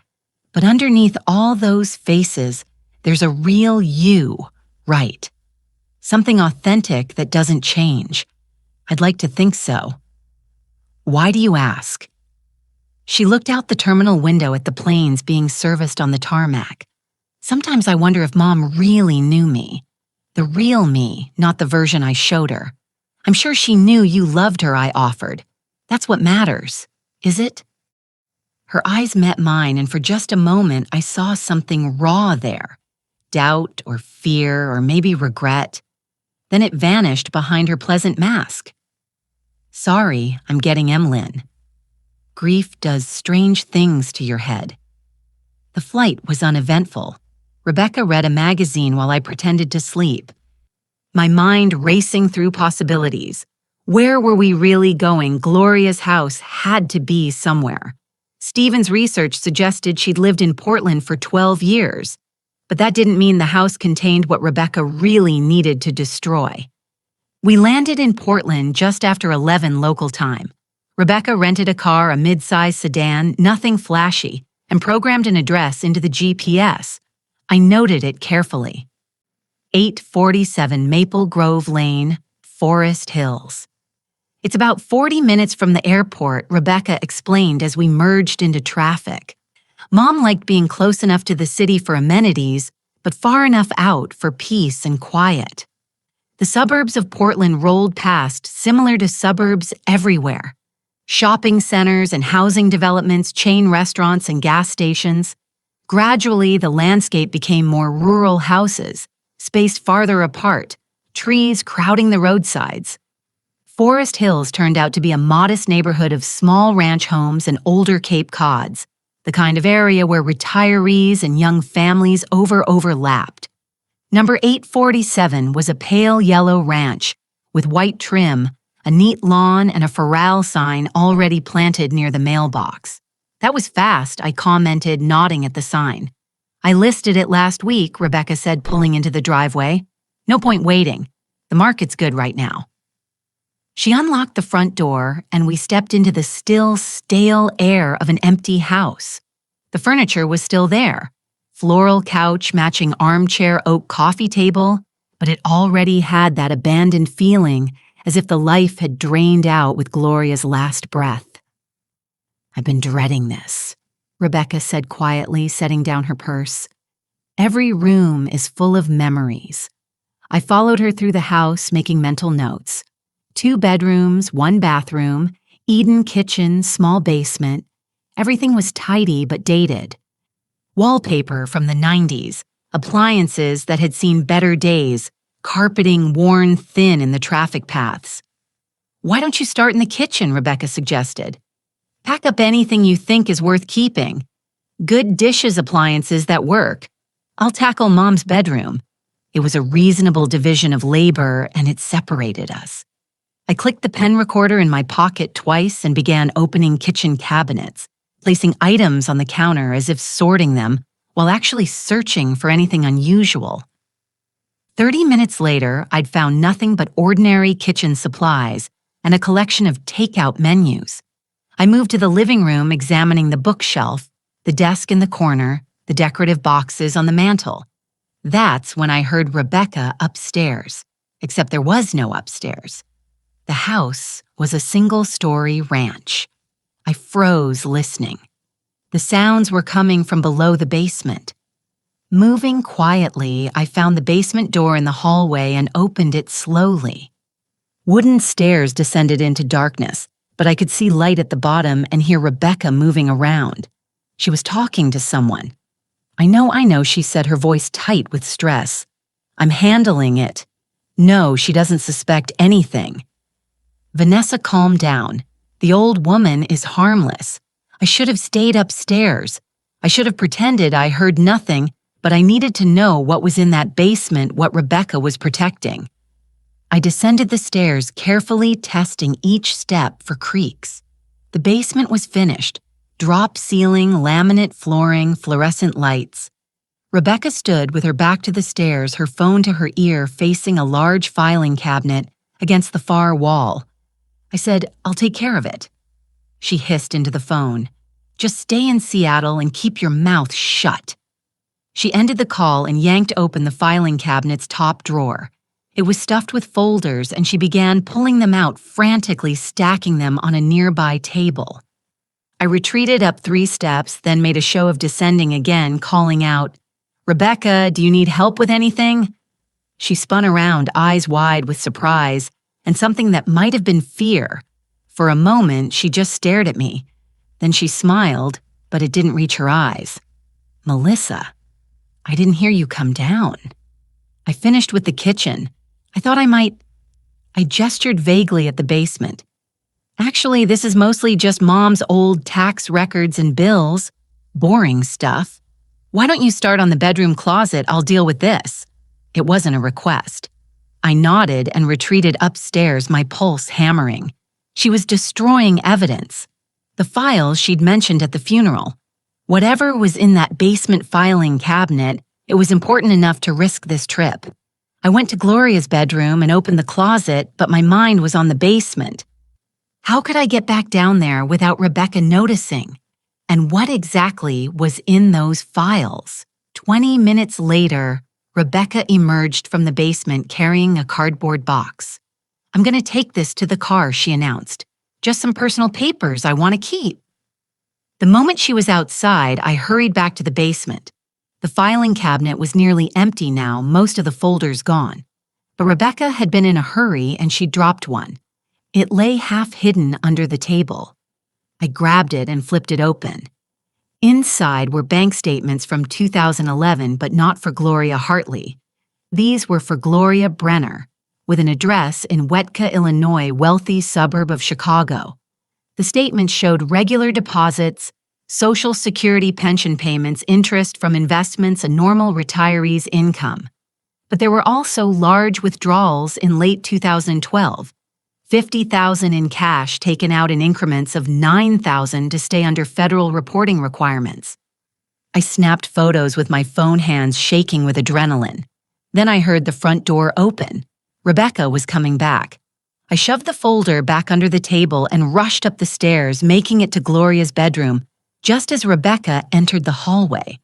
A: But underneath all those faces, there's a real you, right? Something authentic that doesn't change. I'd like to think so. Why do you ask? She looked out the terminal window at the planes being serviced on the tarmac. Sometimes I wonder if Mom really knew me. The real me, not the version I showed her. I'm sure she knew you loved her, I offered. That's what matters, is it? Her eyes met mine, and for just a moment I saw something raw there. Doubt or fear or maybe regret. Then it vanished behind her pleasant mask. Sorry, I'm getting Emlyn. Grief does strange things to your head. The flight was uneventful. Rebecca read a magazine while I pretended to sleep. My mind racing through possibilities. Where were we really going? Gloria's house had to be somewhere. Stephen's research suggested she'd lived in Portland for 12 years, but that didn't mean the house contained what Rebecca really needed to destroy. We landed in Portland just after 11 local time. Rebecca rented a car, a mid-sized sedan, nothing flashy, and programmed an address into the GPS. I noted it carefully. 847 Maple Grove Lane, Forest Hills. It's about 40 minutes from the airport, Rebecca explained as we merged into traffic. Mom liked being close enough to the city for amenities, but far enough out for peace and quiet. The suburbs of Portland rolled past, similar to suburbs everywhere. Shopping centers and housing developments, chain restaurants and gas stations. Gradually, the landscape became more rural houses, spaced farther apart, trees crowding the roadsides. Forest Hills turned out to be a modest neighborhood of small ranch homes and older Cape Cods, the kind of area where retirees and young families overlapped. Number 847 was a pale yellow ranch with white trim, a neat lawn, and a Pharrell sign already planted near the mailbox. That was fast, I commented, nodding at the sign. I listed it last week, Rebecca said, pulling into the driveway. No point waiting. The market's good right now. She unlocked the front door, and we stepped into the still, stale air of an empty house. The furniture was still there. Floral couch matching armchair oak coffee table, but it already had that abandoned feeling as if the life had drained out with Gloria's last breath. I've been dreading this, Rebecca said quietly, setting down her purse. Every room is full of memories. I followed her through the house, making mental notes. 2 bedrooms, 1 bathroom, Eden kitchen, small basement. Everything was tidy but dated. Wallpaper from the 90s, appliances that had seen better days, carpeting worn thin in the traffic paths. Why don't you start in the kitchen, Rebecca suggested. Pack up anything you think is worth keeping. Good dishes appliances that work. I'll tackle Mom's bedroom. It was a reasonable division of labor, and it separated us. I clicked the pen recorder in my pocket twice and began opening kitchen cabinets, placing items on the counter as if sorting them, while actually searching for anything unusual. 30 minutes later, I'd found nothing but ordinary kitchen supplies and a collection of takeout menus. I moved to the living room, examining the bookshelf, the desk in the corner, the decorative boxes on the mantel. That's when I heard Rebecca upstairs, except there was no upstairs. The house was a single-story ranch. I froze listening. The sounds were coming from below the basement. Moving quietly, I found the basement door in the hallway and opened it slowly. Wooden stairs descended into darkness, but I could see light at the bottom and hear Rebecca moving around. She was talking to someone. I know, she said, her voice tight with stress. I'm handling it. No, she doesn't suspect anything. Vanessa calmed down. The old woman is harmless. I should have stayed upstairs. I should have pretended I heard nothing, but I needed to know what was in that basement, what Rebecca was protecting. I descended the stairs, carefully testing each step for creaks. The basement was finished. Drop ceiling, laminate flooring, fluorescent lights. Rebecca stood with her back to the stairs, her phone to her ear, facing a large filing cabinet against the far wall. I said, I'll take care of it. She hissed into the phone. Just stay in Seattle and keep your mouth shut. She ended the call and yanked open the filing cabinet's top drawer. It was stuffed with folders, and she began pulling them out, frantically stacking them on a nearby table. I retreated up 3 steps, then made a show of descending again, calling out, Rebecca, do you need help with anything? She spun around, eyes wide with surprise, and something that might have been fear. For a moment, she just stared at me. Then she smiled, but it didn't reach her eyes. Melissa, I didn't hear you come down. I finished with the kitchen. I thought I gestured vaguely at the basement. Actually, this is mostly just Mom's old tax records and bills. Boring stuff. Why don't you start on the bedroom closet? I'll deal with this. It wasn't a request. I nodded and retreated upstairs, my pulse hammering. She was destroying evidence. The files she'd mentioned at the funeral. Whatever was in that basement filing cabinet, it was important enough to risk this trip. I went to Gloria's bedroom and opened the closet, but my mind was on the basement. How could I get back down there without Rebecca noticing? And what exactly was in those files? 20 minutes later, Rebecca emerged from the basement carrying a cardboard box. "I'm going to take this to the car," she announced. "Just some personal papers I want to keep." The moment she was outside, I hurried back to the basement. The filing cabinet was nearly empty now, most of the folders gone. But Rebecca had been in a hurry and she dropped one. It lay half hidden under the table. I grabbed it and flipped it open. Inside were bank statements from 2011, but not for Gloria Hartley. These were for Gloria Brenner, with an address in Wetka, Illinois, wealthy suburb of Chicago. The statements showed regular deposits, Social Security pension payments, interest from investments, and normal retirees' income. But there were also large withdrawals in late 2012, $50,000 in cash taken out in increments of $9,000 to stay under federal reporting requirements. I snapped photos with my phone hands shaking with adrenaline. Then I heard the front door open. Rebecca was coming back. I shoved the folder back under the table and rushed up the stairs, making it to Gloria's bedroom, just as Rebecca entered the hallway.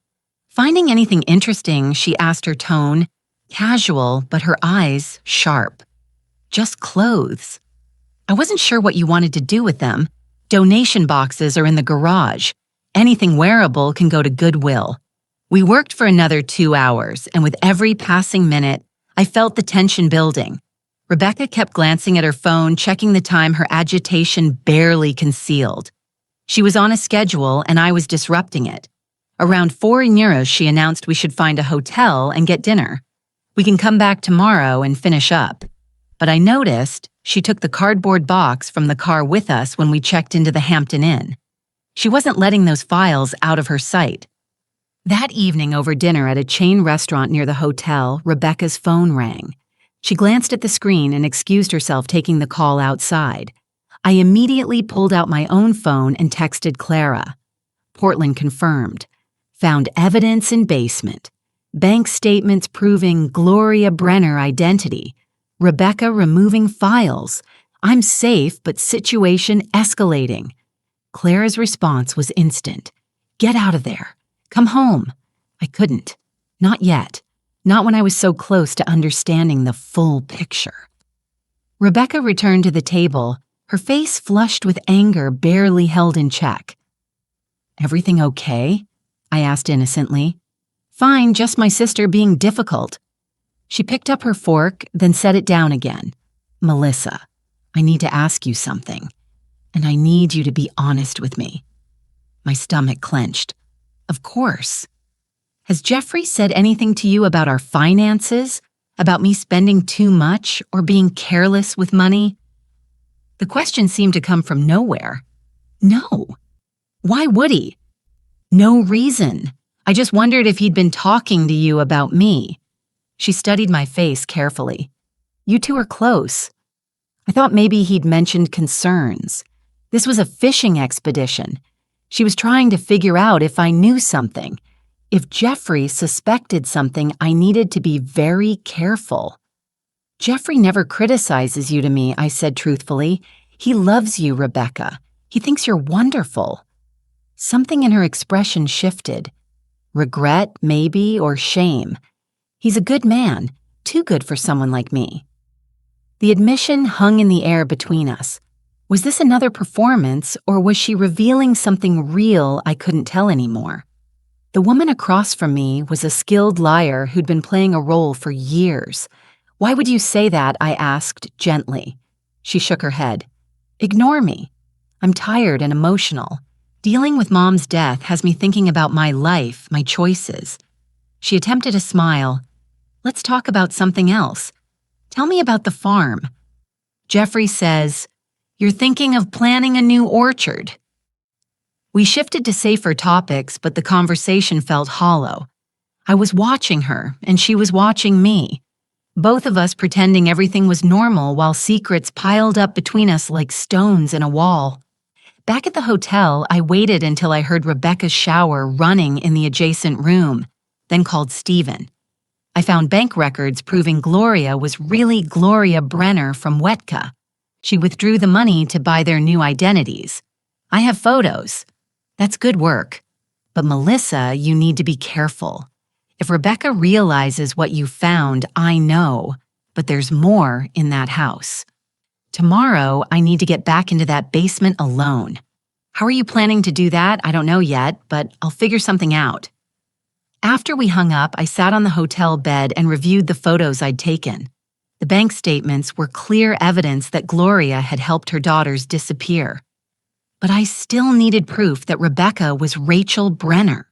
A: Finding anything interesting, she asked, her tone casual, but her eyes sharp. "Just clothes. I wasn't sure what you wanted to do with them. Donation boxes are in the garage. Anything wearable can go to Goodwill." We worked for another 2 hours, and with every passing minute, I felt the tension building. Rebecca kept glancing at her phone, checking the time her agitation barely concealed. She was on a schedule, and I was disrupting it. Around 4 euros, she announced we should find a hotel and get dinner. "We can come back tomorrow and finish up." But I noticed she took the cardboard box from the car with us when we checked into the Hampton Inn. She wasn't letting those files out of her sight. That evening over dinner at a chain restaurant near the hotel, Rebecca's phone rang. She glanced at the screen and excused herself, taking the call outside. I immediately pulled out my own phone and texted Clara. Portland confirmed. Found evidence in basement. Bank statements proving Gloria Brenner identity. Rebecca removing files. I'm safe, but situation escalating. Clara's response was instant. "Get out of there. Come home." I couldn't. Not yet. Not when I was so close to understanding the full picture. Rebecca returned to the table, her face flushed with anger barely held in check. "Everything okay?" I asked innocently. "Fine, just my sister being difficult." She picked up her fork, then set it down again. "Melissa, I need to ask you something, and I need you to be honest with me." My stomach clenched. "Of course. Has Jeffrey said anything to you about our finances? About me spending too much or being careless with money?" The question seemed to come from nowhere. "No. Why would he?" "No reason. I just wondered if he'd been talking to you about me." She studied my face carefully. "You two are close. I thought maybe he'd mentioned concerns. This was a fishing expedition. She was trying to figure out if I knew something. If Jeffrey suspected something, I needed to be very careful." "Jeffrey never criticizes you to me," I said truthfully. "He loves you, Rebecca. He thinks you're wonderful." Something in her expression shifted. Regret, maybe, or shame. "He's a good man, too good for someone like me." The admission hung in the air between us. Was this another performance, or was she revealing something real I couldn't tell anymore? The woman across from me was a skilled liar who'd been playing a role for years. "Why would you say that?" I asked gently. She shook her head. "Ignore me. I'm tired and emotional. Dealing with Mom's death has me thinking about my life, my choices." She attempted a smile. "Let's talk about something else. Tell me about the farm." "Jeffrey says, you're thinking of planting a new orchard." We shifted to safer topics, but the conversation felt hollow. I was watching her, and she was watching me. Both of us pretending everything was normal while secrets piled up between us like stones in a wall. Back at the hotel, I waited until I heard Rebecca's shower running in the adjacent room, then called Stephen. I found bank records proving Gloria was really Gloria Brenner from Wetka. She withdrew the money to buy their new identities. I have photos. That's good work. But Melissa, you need to be careful. If Rebecca realizes what you found, I know, but there's more in that house. Tomorrow, I need to get back into that basement alone. How are you planning to do that? I don't know yet, but I'll figure something out. After we hung up, I sat on the hotel bed and reviewed the photos I'd taken. The bank statements were clear evidence that Gloria had helped her daughters disappear. But I still needed proof that Rebecca was Rachel Brenner.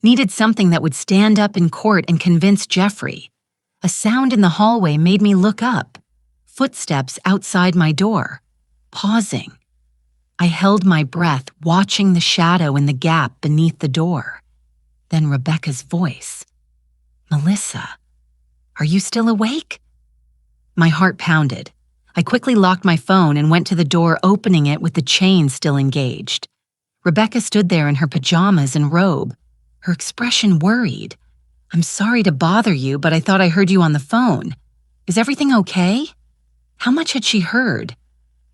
A: Needed something that would stand up in court and convince Jeffrey. A sound in the hallway made me look up. Footsteps outside my door. Pausing. I held my breath, watching the shadow in the gap beneath the door. Then Rebecca's voice. "Melissa, are you still awake?" My heart pounded. I quickly locked my phone and went to the door, opening it with the chain still engaged. Rebecca stood there in her pajamas and robe, her expression worried. "I'm sorry to bother you, but I thought I heard you on the phone. Is everything okay?" How much had she heard?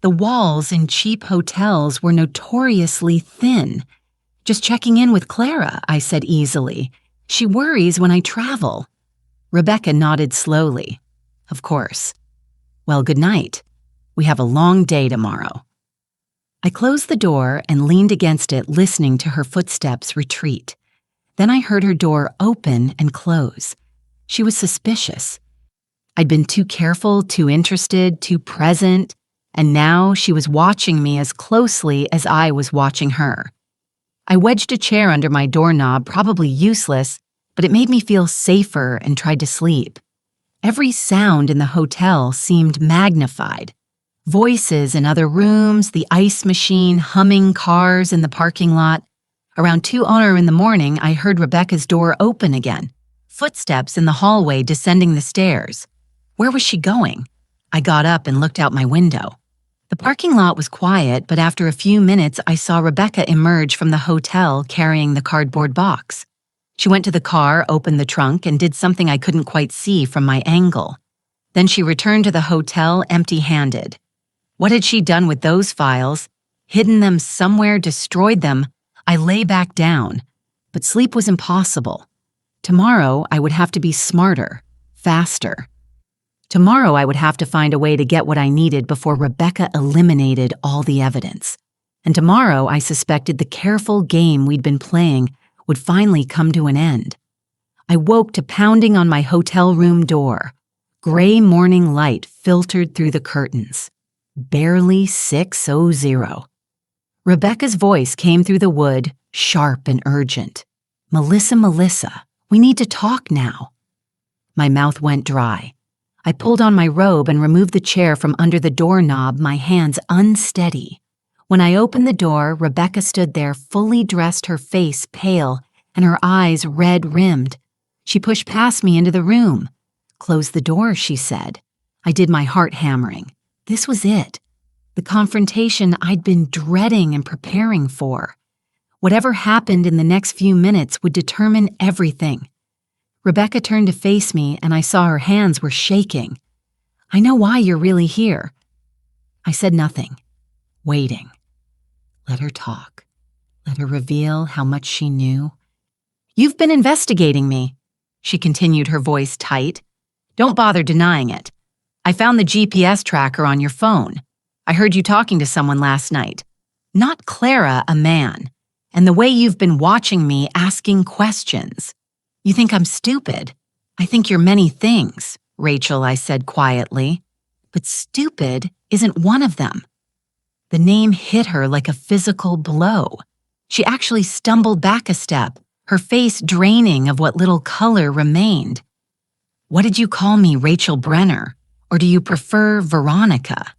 A: The walls in cheap hotels were notoriously thin. "Just checking in with Clara," I said easily. "She worries when I travel." Rebecca nodded slowly. "Of course. Well, good night. We have a long day tomorrow." I closed the door and leaned against it, listening to her footsteps retreat. Then I heard her door open and close. She was suspicious. I'd been too careful, too interested, too present, and now she was watching me as closely as I was watching her. I wedged a chair under my doorknob, probably useless, but it made me feel safer and tried to sleep. Every sound in the hotel seemed magnified. Voices in other rooms, the ice machine, humming cars in the parking lot. Around 2:00 in the morning, I heard Rebecca's door open again. Footsteps in the hallway descending the stairs. Where was she going? I got up and looked out my window. The parking lot was quiet, but after a few minutes, I saw Rebecca emerge from the hotel carrying the cardboard box. She went to the car, opened the trunk, and did something I couldn't quite see from my angle. Then she returned to the hotel empty-handed. What had she done with those files? Hidden them somewhere, destroyed them? I lay back down, but sleep was impossible. Tomorrow, I would have to be smarter, faster. Tomorrow, I would have to find a way to get what I needed before Rebecca eliminated all the evidence. And tomorrow, I suspected the careful game we'd been playing would finally come to an end. I woke to pounding on my hotel room door. Gray morning light filtered through the curtains. Barely 6:00. Rebecca's voice came through the wood, sharp and urgent. "Melissa, Melissa, we need to talk now." My mouth went dry. I pulled on my robe and removed the chair from under the doorknob, my hands unsteady. When I opened the door, Rebecca stood there, fully dressed, her face pale and her eyes red-rimmed. She pushed past me into the room. "Close the door," she said. I did, my heart hammering. This was it. The confrontation I'd been dreading and preparing for. Whatever happened in the next few minutes would determine everything. Rebecca turned to face me, and I saw her hands were shaking. "I know why you're really here." I said nothing, waiting. Let her talk. Let her reveal how much she knew. "You've been investigating me," she continued, her voice tight. "Don't bother denying it. I found the GPS tracker on your phone. I heard you talking to someone last night. Not Clara, a man. And the way you've been watching me, asking questions. You think I'm stupid? I think you're many things, Rachel," I said quietly. "But stupid isn't one of them." The name hit her like a physical blow. She actually stumbled back a step, her face draining of what little color remained. "What did you call me, Rachel Brenner? Or do you prefer Veronica?"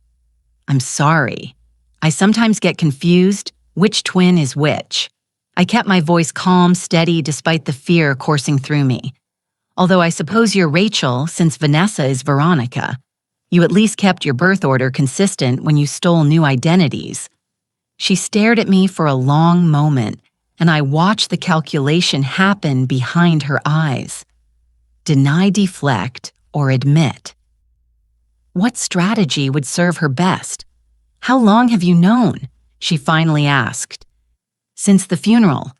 A: "I'm sorry. I sometimes get confused. Which twin is which?" I kept my voice calm, steady, despite the fear coursing through me. "Although I suppose you're Rachel, since Vanessa is Veronica. You at least kept your birth order consistent when you stole new identities." She stared at me for a long moment, and I watched the calculation happen behind her eyes. Deny, deflect, or admit? What strategy would serve her best? How long have you known? She finally asked. Since the funeral.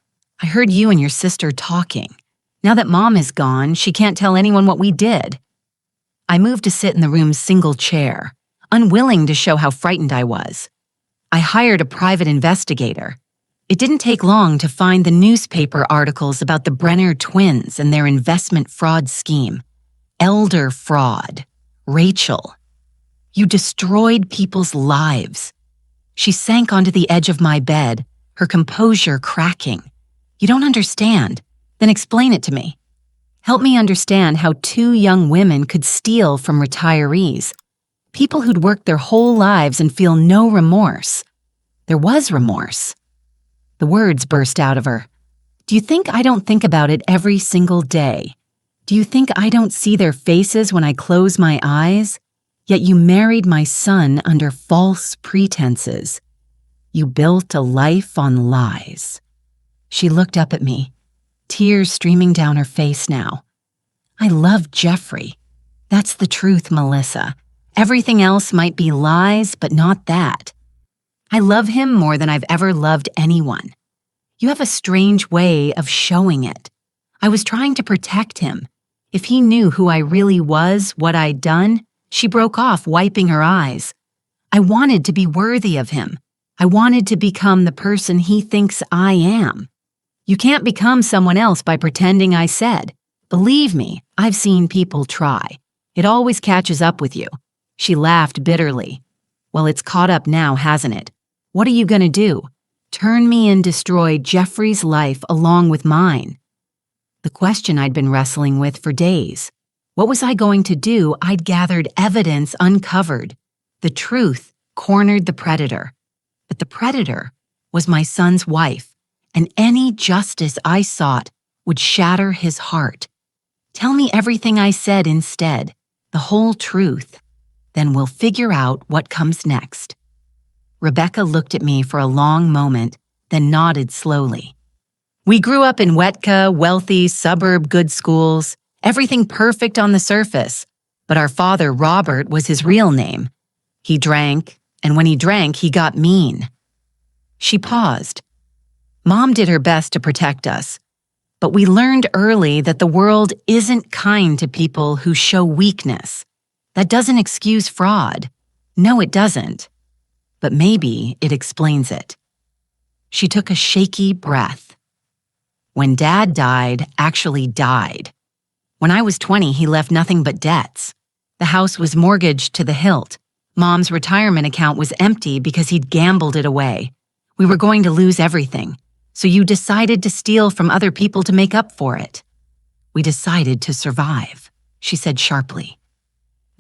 A: I heard you and your sister talking. Now that Mom is gone, she can't tell anyone what we did. I moved to sit in the room's single chair, unwilling to show how frightened I was. I hired a private investigator. It didn't take long to find the newspaper articles about the Brenner twins and their investment fraud scheme. Elder fraud. Rachel. You destroyed people's lives. She sank onto the edge of my bed, her composure cracking. You don't understand. Then explain it to me. Help me understand how two young women could steal from retirees, people who'd worked their whole lives and feel no remorse. There was remorse. The words burst out of her. Do you think I don't think about it every single day? Do you think I don't see their faces when I close my eyes? Yet you married my son under false pretenses. You built a life on lies. She looked up at me, tears streaming down her face now. I love Jeffrey. That's the truth, Melissa. Everything else might be lies, but not that. I love him more than I've ever loved anyone. You have a strange way of showing it. I was trying to protect him. If he knew who I really was, what I'd done, she broke off, wiping her eyes. I wanted to be worthy of him. I wanted to become the person he thinks I am. You can't become someone else by pretending I said. Believe me, I've seen people try. It always catches up with you. She laughed bitterly. Well, it's caught up now, hasn't it? What are you going to do? Turn me and destroy Jeffrey's life along with mine? The question I'd been wrestling with for days. What was I going to do? I'd gathered evidence uncovered. The truth cornered the predator. But the predator was my son's wife, and any justice I sought would shatter his heart. Tell me everything I said instead, the whole truth. Then we'll figure out what comes next. Rebecca looked at me for a long moment, then nodded slowly. We grew up in Wetka, wealthy, suburb, good schools, everything perfect on the surface. But our father, Robert, was his real name. He drank, and when he drank, he got mean. She paused. Mom did her best to protect us. But we learned early that the world isn't kind to people who show weakness. That doesn't excuse fraud. No, it doesn't. But maybe it explains it. She took a shaky breath. When Dad died, actually died. When I was 20, he left nothing but debts. The house was mortgaged to the hilt. Mom's retirement account was empty because he'd gambled it away. We were going to lose everything. So you decided to steal from other people to make up for it. We decided to survive, she said sharply.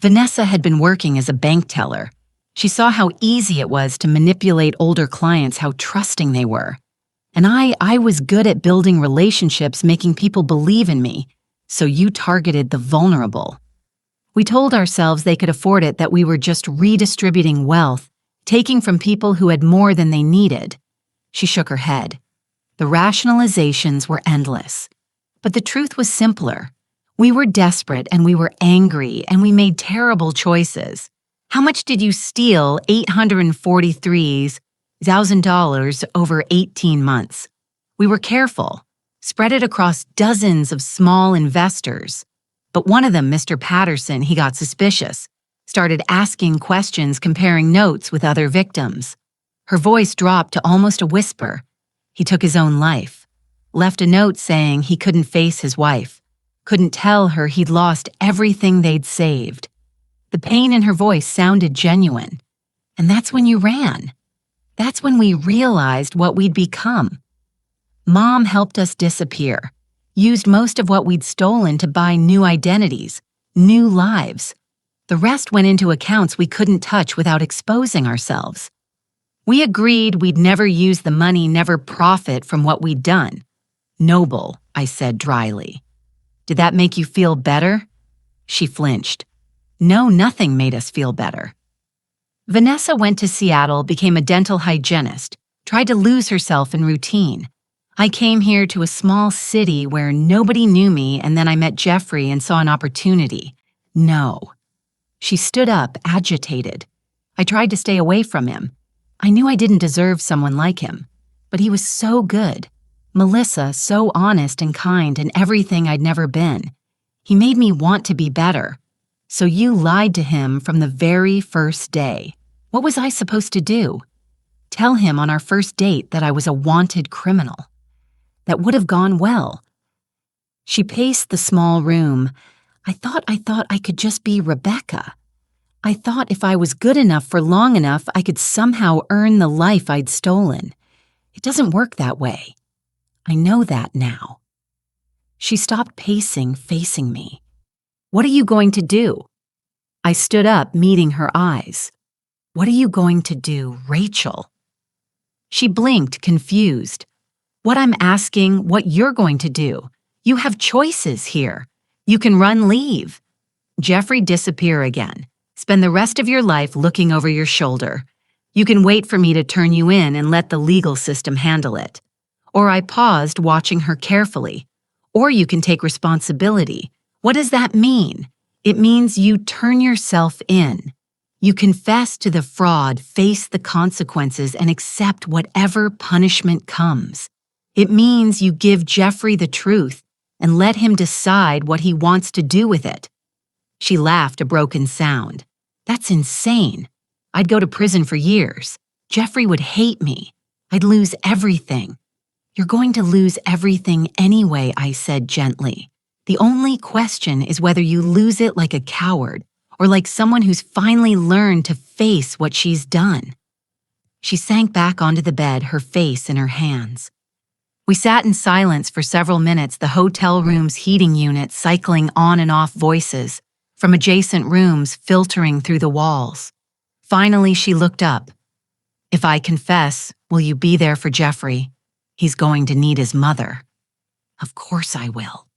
A: Vanessa had been working as a bank teller. She saw how easy it was to manipulate older clients, how trusting they were. And I was good at building relationships, making people believe in me. So you targeted the vulnerable. We told ourselves they could afford it, that we were just redistributing wealth, taking from people who had more than they needed. She shook her head. The rationalizations were endless. But the truth was simpler. We were desperate and we were angry and we made terrible choices. How much did you steal? $843,000 over 18 months. We were careful, spread it across dozens of small investors. But one of them, Mr. Patterson, he got suspicious, started asking questions, comparing notes with other victims. Her voice dropped to almost a whisper. He took his own life, left a note saying he couldn't face his wife, couldn't tell her he'd lost everything they'd saved. The pain in her voice sounded genuine. And that's when you ran. That's when we realized what we'd become. Mom helped us disappear, used most of what we'd stolen to buy new identities, new lives. The rest went into accounts we couldn't touch without exposing ourselves. We agreed we'd never use the money, never profit from what we'd done. Noble, I said dryly. Did that make you feel better? She flinched. No, nothing made us feel better. Vanessa went to Seattle, became a dental hygienist, tried to lose herself in routine. I came here to a small city where nobody knew me, and then I met Jeffrey and saw an opportunity. No. She stood up, agitated. I tried to stay away from him. I knew I didn't deserve someone like him, but he was so good. Melissa, so honest and kind and everything I'd never been. He made me want to be better. So you lied to him from the very first day. What was I supposed to do? Tell him on our first date that I was a wanted criminal. That would have gone well. She paced the small room. I thought I could just be Rebecca. I thought if I was good enough for long enough, I could somehow earn the life I'd stolen. It doesn't work that way. I know that now. She stopped pacing, facing me. What are you going to do? I stood up, meeting her eyes. What are you going to do, Rachel? She blinked, confused. What I'm asking, what you're going to do. You have choices here. You can run, leave. Jeffrey, disappear again. Spend the rest of your life looking over your shoulder. You can wait for me to turn you in and let the legal system handle it. Or I paused, watching her carefully. Or you can take responsibility. What does that mean? It means you turn yourself in. You confess to the fraud, face the consequences, and accept whatever punishment comes. It means you give Jeffrey the truth and let him decide what he wants to do with it. She laughed, a broken sound. That's insane. I'd go to prison for years. Jeffrey would hate me. I'd lose everything. You're going to lose everything anyway, I said gently. The only question is whether you lose it like a coward or like someone who's finally learned to face what she's done. She sank back onto the bed, her face in her hands. We sat in silence for several minutes, the hotel room's heating unit cycling on and off voices from adjacent rooms filtering through the walls. Finally, she looked up. If I confess, will you be there for Jeffrey? He's going to need his mother. Of course I will.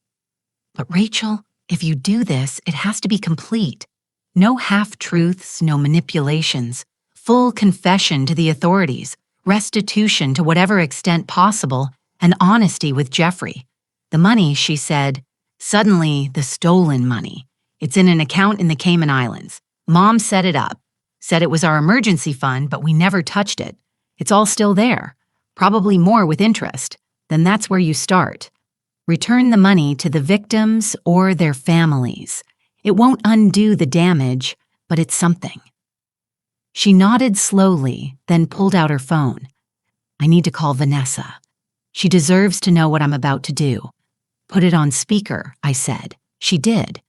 A: But Rachel, if you do this, it has to be complete. No half-truths, no manipulations. Full confession to the authorities, restitution to whatever extent possible, and honesty with Jeffrey. The money, she said, suddenly the stolen money. It's in an account in the Cayman Islands. Mom set it up. Said it was our emergency fund, but we never touched it. It's all still there. Probably more with interest. Then that's where you start. Return the money to the victims or their families. It won't undo the damage, but it's something. She nodded slowly, then pulled out her phone. I need to call Vanessa. She deserves to know what I'm about to do. Put it on speaker, I said. She did.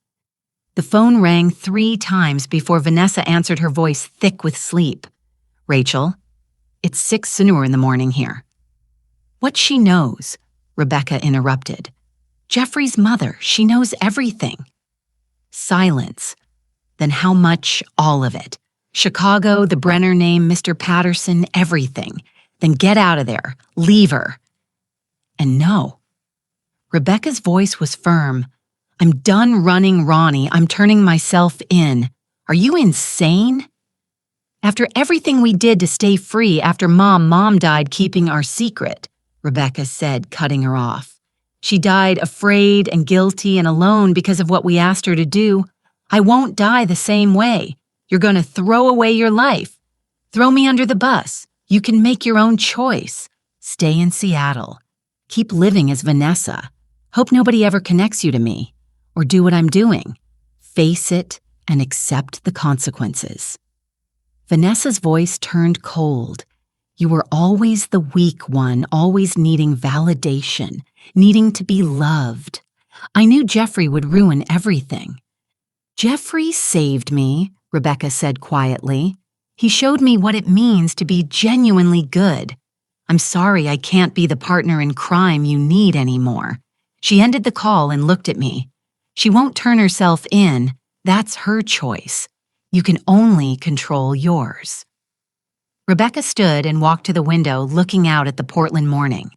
A: The phone rang 3 times before Vanessa answered, her voice thick with sleep. Rachel, it's 6 Sanur in the morning here. What she knows, Rebecca interrupted. Jeffrey's mother, she knows everything. Silence. Then how much? All of it. Chicago, the Brenner name, Mr. Patterson, everything. Then get out of there. Leave her. And no. Rebecca's voice was firm. I'm done running Ronnie. I'm turning myself in. Are you insane? After everything we did to stay free after Mom died keeping our secret, Rebecca said, cutting her off. She died afraid and guilty and alone because of what we asked her to do. I won't die the same way. You're going to throw away your life. Throw me under the bus. You can make your own choice. Stay in Seattle. Keep living as Vanessa. Hope nobody ever connects you to me. Or do what I'm doing. Face it and accept the consequences. Vanessa's voice turned cold. You were always the weak one, always needing validation, needing to be loved. I knew Jeffrey would ruin everything. Jeffrey saved me, Rebecca said quietly. He showed me what it means to be genuinely good. I'm sorry I can't be the partner in crime you need anymore. She ended the call and looked at me. She won't turn herself in. That's her choice. You can only control yours. Rebecca stood and walked to the window, looking out at the Portland morning.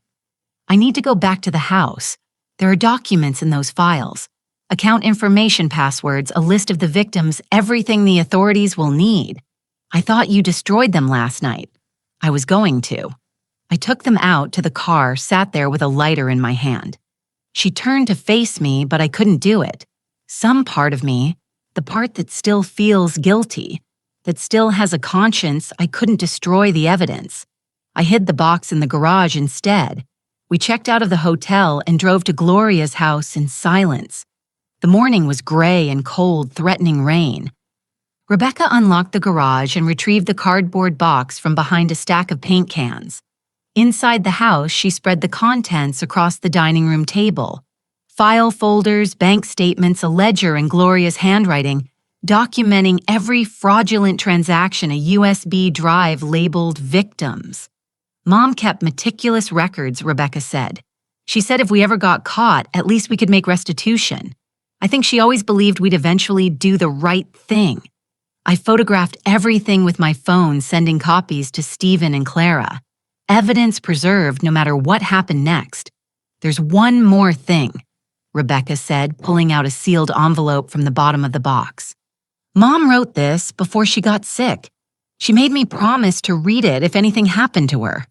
A: I need to go back to the house. There are documents in those files. Account information passwords, a list of the victims, everything the authorities will need. I thought you destroyed them last night. I was going to. I took them out to the car, sat there with a lighter in my hand. She turned to face me, but I couldn't do it. Some part of me, the part that still feels guilty, that still has a conscience, I couldn't destroy the evidence. I hid the box in the garage instead. We checked out of the hotel and drove to Gloria's house in silence. The morning was gray and cold, threatening rain. Rebecca unlocked the garage and retrieved the cardboard box from behind a stack of paint cans. Inside the house, she spread the contents across the dining room table. File folders, bank statements, a ledger in Gloria's handwriting, documenting every fraudulent transaction, a USB drive labeled victims. Mom kept meticulous records, Rebecca said. She said if we ever got caught, at least we could make restitution. I think she always believed we'd eventually do the right thing. I photographed everything with my phone, sending copies to Stephen and Clara. Evidence preserved no matter what happened next. There's one more thing, Rebecca said, pulling out a sealed envelope from the bottom of the box. Mom wrote this before she got sick. She made me promise to read it if anything happened to her.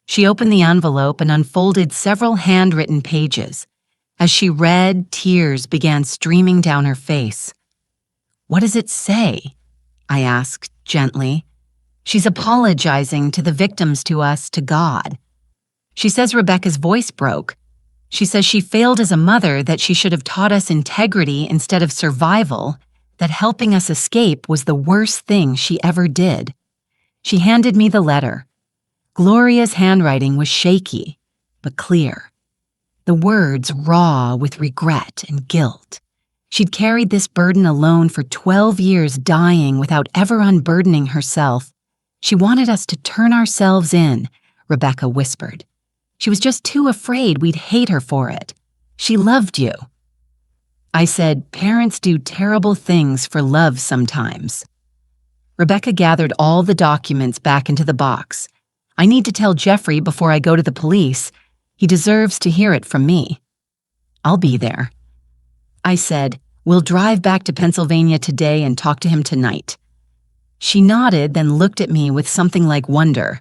A: She opened the envelope and unfolded several handwritten pages. As she read, tears began streaming down her face. What does it say? I asked gently. She's apologizing to the victims, to us, to God. She says Rebecca's voice broke. She says she failed as a mother, that she should have taught us integrity instead of survival, that helping us escape was the worst thing she ever did. She handed me the letter. Gloria's handwriting was shaky, but clear. The words raw with regret and guilt. She'd carried this burden alone for 12 years, dying without ever unburdening herself. She wanted us to turn ourselves in, Rebecca whispered. She was just too afraid we'd hate her for it. She loved you. I said, parents do terrible things for love sometimes. Rebecca gathered all the documents back into the box. I need to tell Jeffrey before I go to the police. He deserves to hear it from me. I'll be there. I said, we'll drive back to Pennsylvania today and talk to him tonight. She nodded, then looked at me with something like wonder.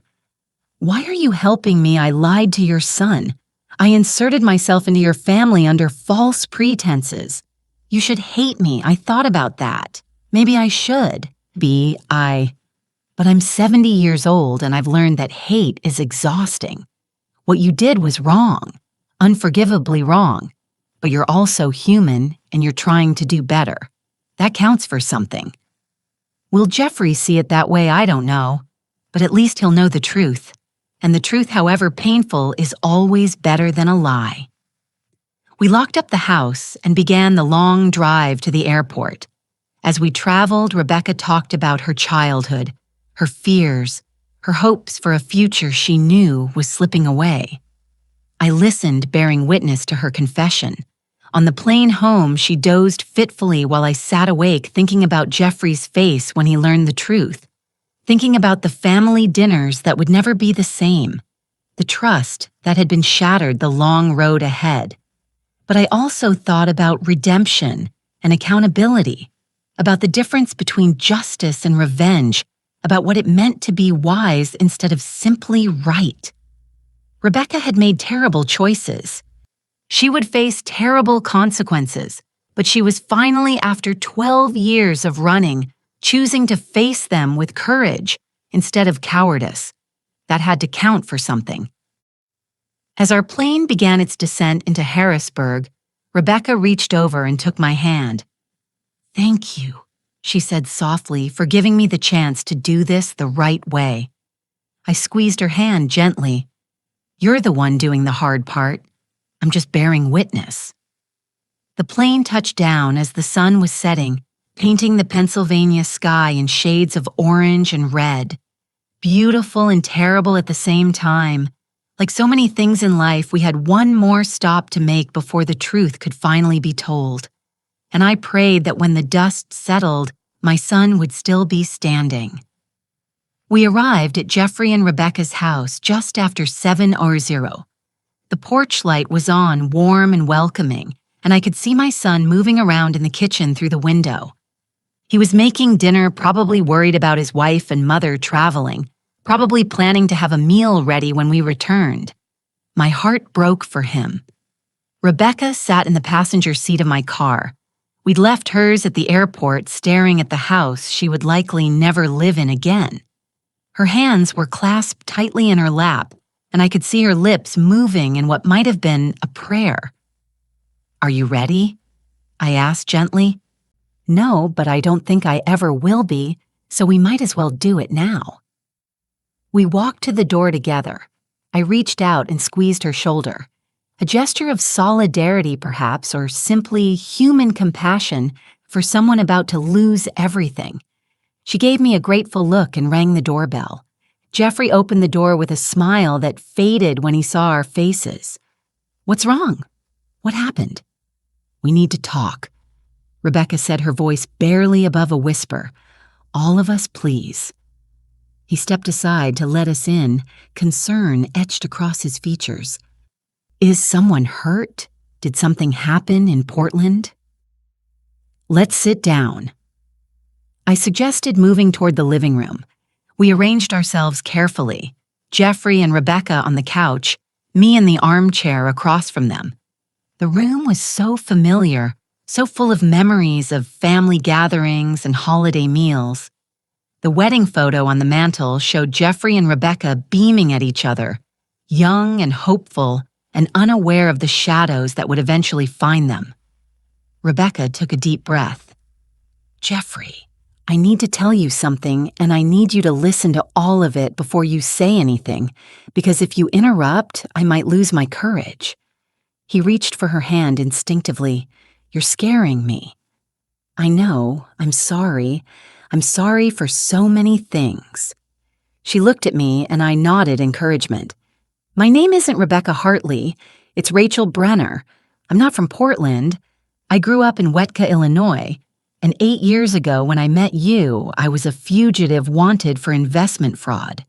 A: Why are you helping me? I lied to your son. I inserted myself into your family under false pretenses. You should hate me. I thought about that. Maybe I should. But I'm 70 years old and I've learned that hate is exhausting. What you did was wrong, unforgivably wrong. But you're also human and you're trying to do better. That counts for something. Will Jeffrey see it that way? I don't know. But at least he'll know the truth. And the truth, however painful, is always better than a lie. We locked up the house and began the long drive to the airport. As we traveled, Rebecca talked about her childhood, her fears, her hopes for a future she knew was slipping away. I listened, bearing witness to her confession. On the plane home, she dozed fitfully while I sat awake thinking about Jeffrey's face when he learned the truth, thinking about the family dinners that would never be the same, the trust that had been shattered, the long road ahead. But I also thought about redemption and accountability, about the difference between justice and revenge, about what it meant to be wise instead of simply right. Rebecca had made terrible choices. She would face terrible consequences, but she was finally, after 12 years of running, choosing to face them with courage instead of cowardice. That had to count for something. As our plane began its descent into Harrisburg, Rebecca reached over and took my hand. "Thank you," she said softly, for giving me the chance to do this the right way. I squeezed her hand gently. "You're the one doing the hard part. I'm just bearing witness." The plane touched down as the sun was setting, painting the Pennsylvania sky in shades of orange and red. Beautiful and terrible at the same time. Like so many things in life, we had one more stop to make before the truth could finally be told. And I prayed that when the dust settled, my son would still be standing. We arrived at Jeffrey and Rebecca's house just after 7:00. The porch light was on, warm and welcoming, and I could see my son moving around in the kitchen through the window. He was making dinner, probably worried about his wife and mother traveling, probably planning to have a meal ready when we returned. My heart broke for him. Rebecca sat in the passenger seat of my car. We'd left hers at the airport, staring at the house she would likely never live in again. Her hands were clasped tightly in her lap, and I could see her lips moving in what might have been a prayer. "Are you ready?" I asked gently. "No, but I don't think I ever will be, so we might as well do it now." We walked to the door together. I reached out and squeezed her shoulder. A gesture of solidarity, perhaps, or simply human compassion for someone about to lose everything. She gave me a grateful look and rang the doorbell. Jeffrey opened the door with a smile that faded when he saw our faces. "What's wrong? What happened?" "We need to talk," Rebecca said, her voice barely above a whisper. "All of us, please." He stepped aside to let us in, concern etched across his features. "Is someone hurt? Did something happen in Portland?" "Let's sit down." I suggested moving toward the living room. We arranged ourselves carefully, Jeffrey and Rebecca on the couch, me in the armchair across from them. The room was so familiar, so full of memories of family gatherings and holiday meals. The wedding photo on the mantel showed Jeffrey and Rebecca beaming at each other, young and hopeful and unaware of the shadows that would eventually find them. Rebecca took a deep breath. "Jeffrey, I need to tell you something, and I need you to listen to all of it before you say anything, because if you interrupt, I might lose my courage." He reached for her hand instinctively. "You're scaring me." "I know. I'm sorry. I'm sorry for so many things." She looked at me, and I nodded encouragement. "My name isn't Rebecca Hartley. It's Rachel Brenner. I'm not from Portland. I grew up in Wetka, Illinois. And 8 years ago, when I met you, I was a fugitive wanted for investment fraud."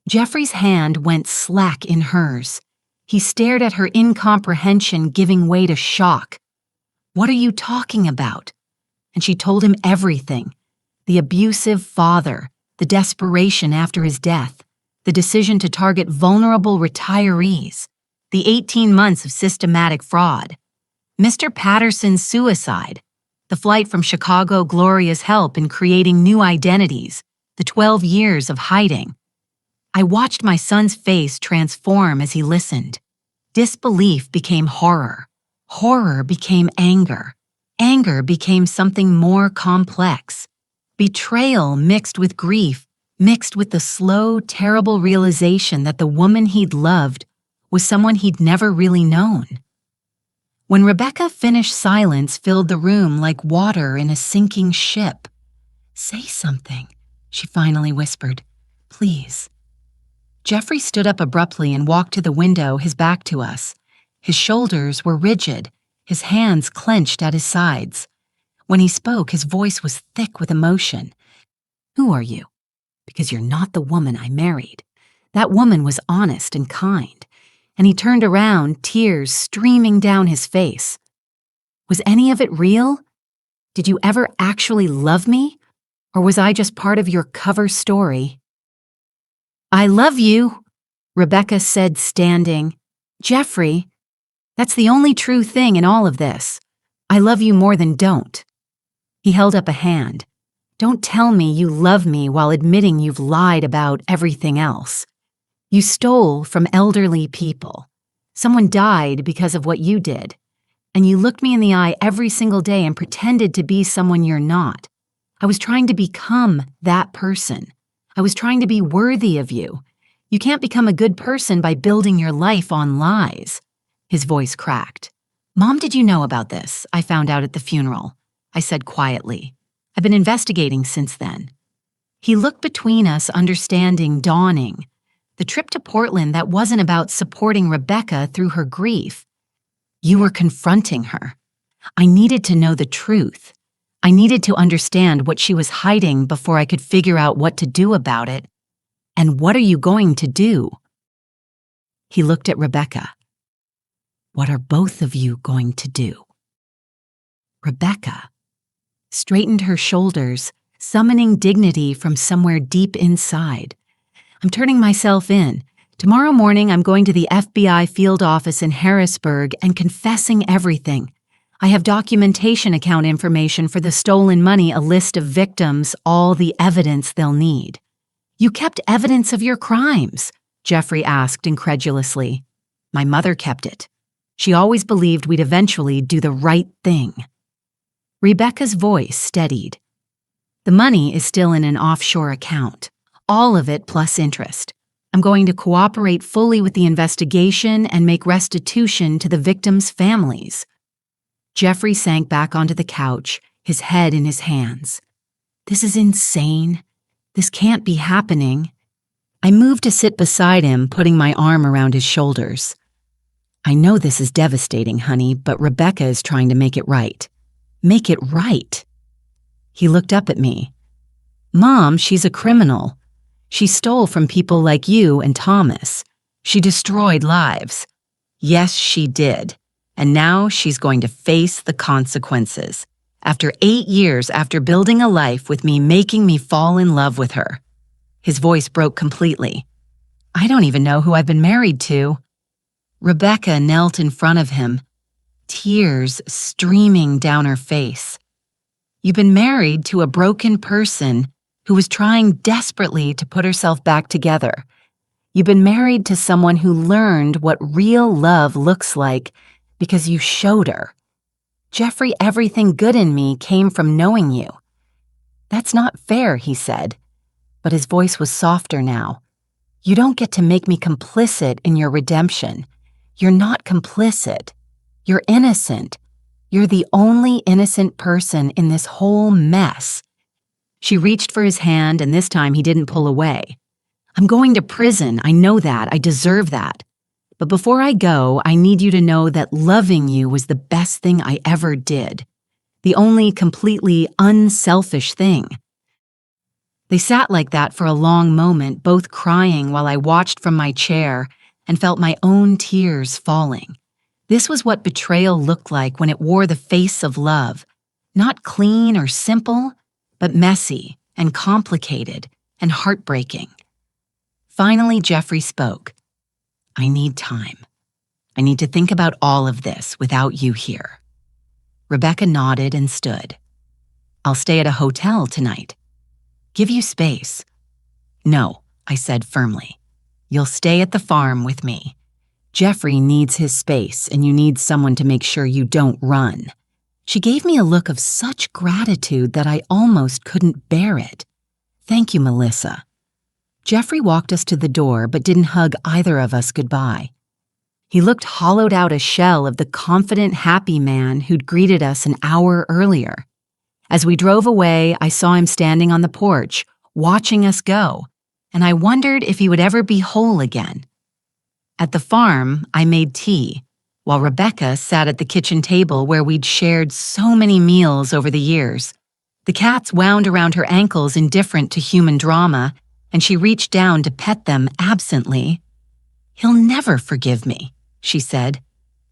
A: Jeffrey's hand went slack in hers. He stared at her incomprehension, giving way to shock. "What are you talking about?" And she told him everything. The abusive father, the desperation after his death, the decision to target vulnerable retirees, the 18 months of systematic fraud, Mr. Patterson's suicide, the flight from Chicago, Gloria's help in creating new identities, the 12 years of hiding. I watched my son's face transform as he listened. Disbelief became horror. Horror became anger. Anger became something more complex. Betrayal mixed with grief, mixed with the slow, terrible realization that the woman he'd loved was someone he'd never really known. When Rebecca finished, silence filled the room like water in a sinking ship. "Say something," she finally whispered. "Please." Jeffrey stood up abruptly and walked to the window, his back to us. His shoulders were rigid, his hands clenched at his sides. When he spoke, his voice was thick with emotion. "Who are you? Because you're not the woman I married. That woman was honest and kind." And he turned around, tears streaming down his face. "Was any of it real? Did you ever actually love me? Or was I just part of your cover story?" "I love you," Rebecca said, standing. "Jeffrey, that's the only true thing in all of this. I love you more than don't." He held up a hand. "Don't tell me you love me while admitting you've lied about everything else. You stole from elderly people. Someone died because of what you did. And you looked me in the eye every single day and pretended to be someone you're not. I was trying to become that person. I was trying to be worthy of you. You can't become a good person by building your life on lies." His voice cracked. "Mom, did you know about this? I found out at the funeral," I said quietly. "I've been investigating since then." He looked between us, understanding dawning. The trip to Portland that wasn't about supporting Rebecca through her grief. You were confronting her. I needed to know the truth. I needed to understand what she was hiding before I could figure out what to do about it. And what are you going to do? He looked at Rebecca. What are both of you going to do? Rebecca straightened her shoulders, summoning dignity from somewhere deep inside. I'm turning myself in. Tomorrow morning, I'm going to the FBI field office in Harrisburg and confessing everything. I have documentation account information for the stolen money, a list of victims, all the evidence they'll need. You kept evidence of your crimes, Jeffrey asked incredulously. My mother kept it. She always believed we'd eventually do the right thing. Rebecca's voice steadied. The money is still in an offshore account. All of it plus interest. I'm going to cooperate fully with the investigation and make restitution to the victims' families. Jeffrey sank back onto the couch, his head in his hands. This is insane. This can't be happening. I moved to sit beside him, putting my arm around his shoulders. I know this is devastating, honey, but Rebecca is trying to make it right. Make it right. He looked up at me. Mom, she's a criminal. She stole from people like you and Thomas. She destroyed lives. Yes, she did. And now she's going to face the consequences. After 8 years after building a life with me, making me fall in love with her. His voice broke completely. I don't even know who I've been married to. Rebecca knelt in front of him, tears streaming down her face. You've been married to a broken person who was trying desperately to put herself back together. You've been married to someone who learned what real love looks like because you showed her. Jeffrey, everything good in me came from knowing you. That's not fair, he said, but his voice was softer now. You don't get to make me complicit in your redemption. You're not complicit. You're innocent. You're the only innocent person in this whole mess. She reached for his hand, and this time he didn't pull away. I'm going to prison. I know that. I deserve that. But before I go, I need you to know that loving you was the best thing I ever did. The only completely unselfish thing. They sat like that for a long moment, both crying while I watched from my chair and felt my own tears falling. This was what betrayal looked like when it wore the face of love. Not clean or simple, but messy and complicated and heartbreaking. Finally, Jeffrey spoke. I need time. I need to think about all of this without you here. Rebecca nodded and stood. I'll stay at a hotel tonight. Give you space. No, I said firmly. You'll stay at the farm with me. Jeffrey needs his space, and you need someone to make sure you don't run. She gave me a look of such gratitude that I almost couldn't bear it. Thank you, Melissa. Jeffrey walked us to the door but didn't hug either of us goodbye. He looked hollowed out, a shell of the confident, happy man who'd greeted us an hour earlier. As we drove away, I saw him standing on the porch, watching us go, and I wondered if he would ever be whole again. At the farm, I made tea, while Rebecca sat at the kitchen table where we'd shared so many meals over the years. The cats wound around her ankles, indifferent to human drama, and she reached down to pet them absently. He'll never forgive me, she said.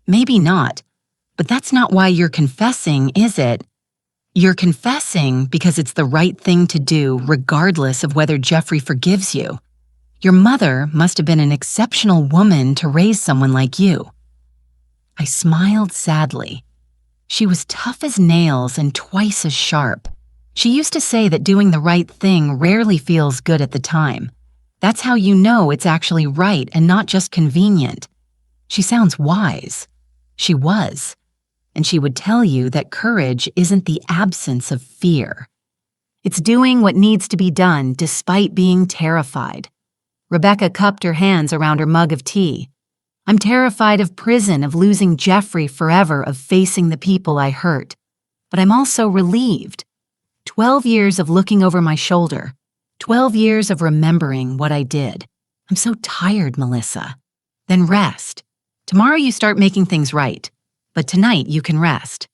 A: Maybe not, but that's not why you're confessing, is it? You're confessing because it's the right thing to do, regardless of whether Jeffrey forgives you. Your mother must have been an exceptional woman to raise someone like you. I smiled sadly. She was tough as nails and twice as sharp. She used to say that doing the right thing rarely feels good at the time. That's how you know it's actually right and not just convenient. She sounds wise. She was. And she would tell you that courage isn't the absence of fear. It's doing what needs to be done despite being terrified. Rebecca cupped her hands around her mug of tea. I'm terrified of prison, of losing Jeffrey forever, of facing the people I hurt. But I'm also relieved. 12 years of looking over my shoulder. 12 years of remembering what I did. I'm so tired, Melissa. Then rest. Tomorrow you start making things right. But tonight you can rest.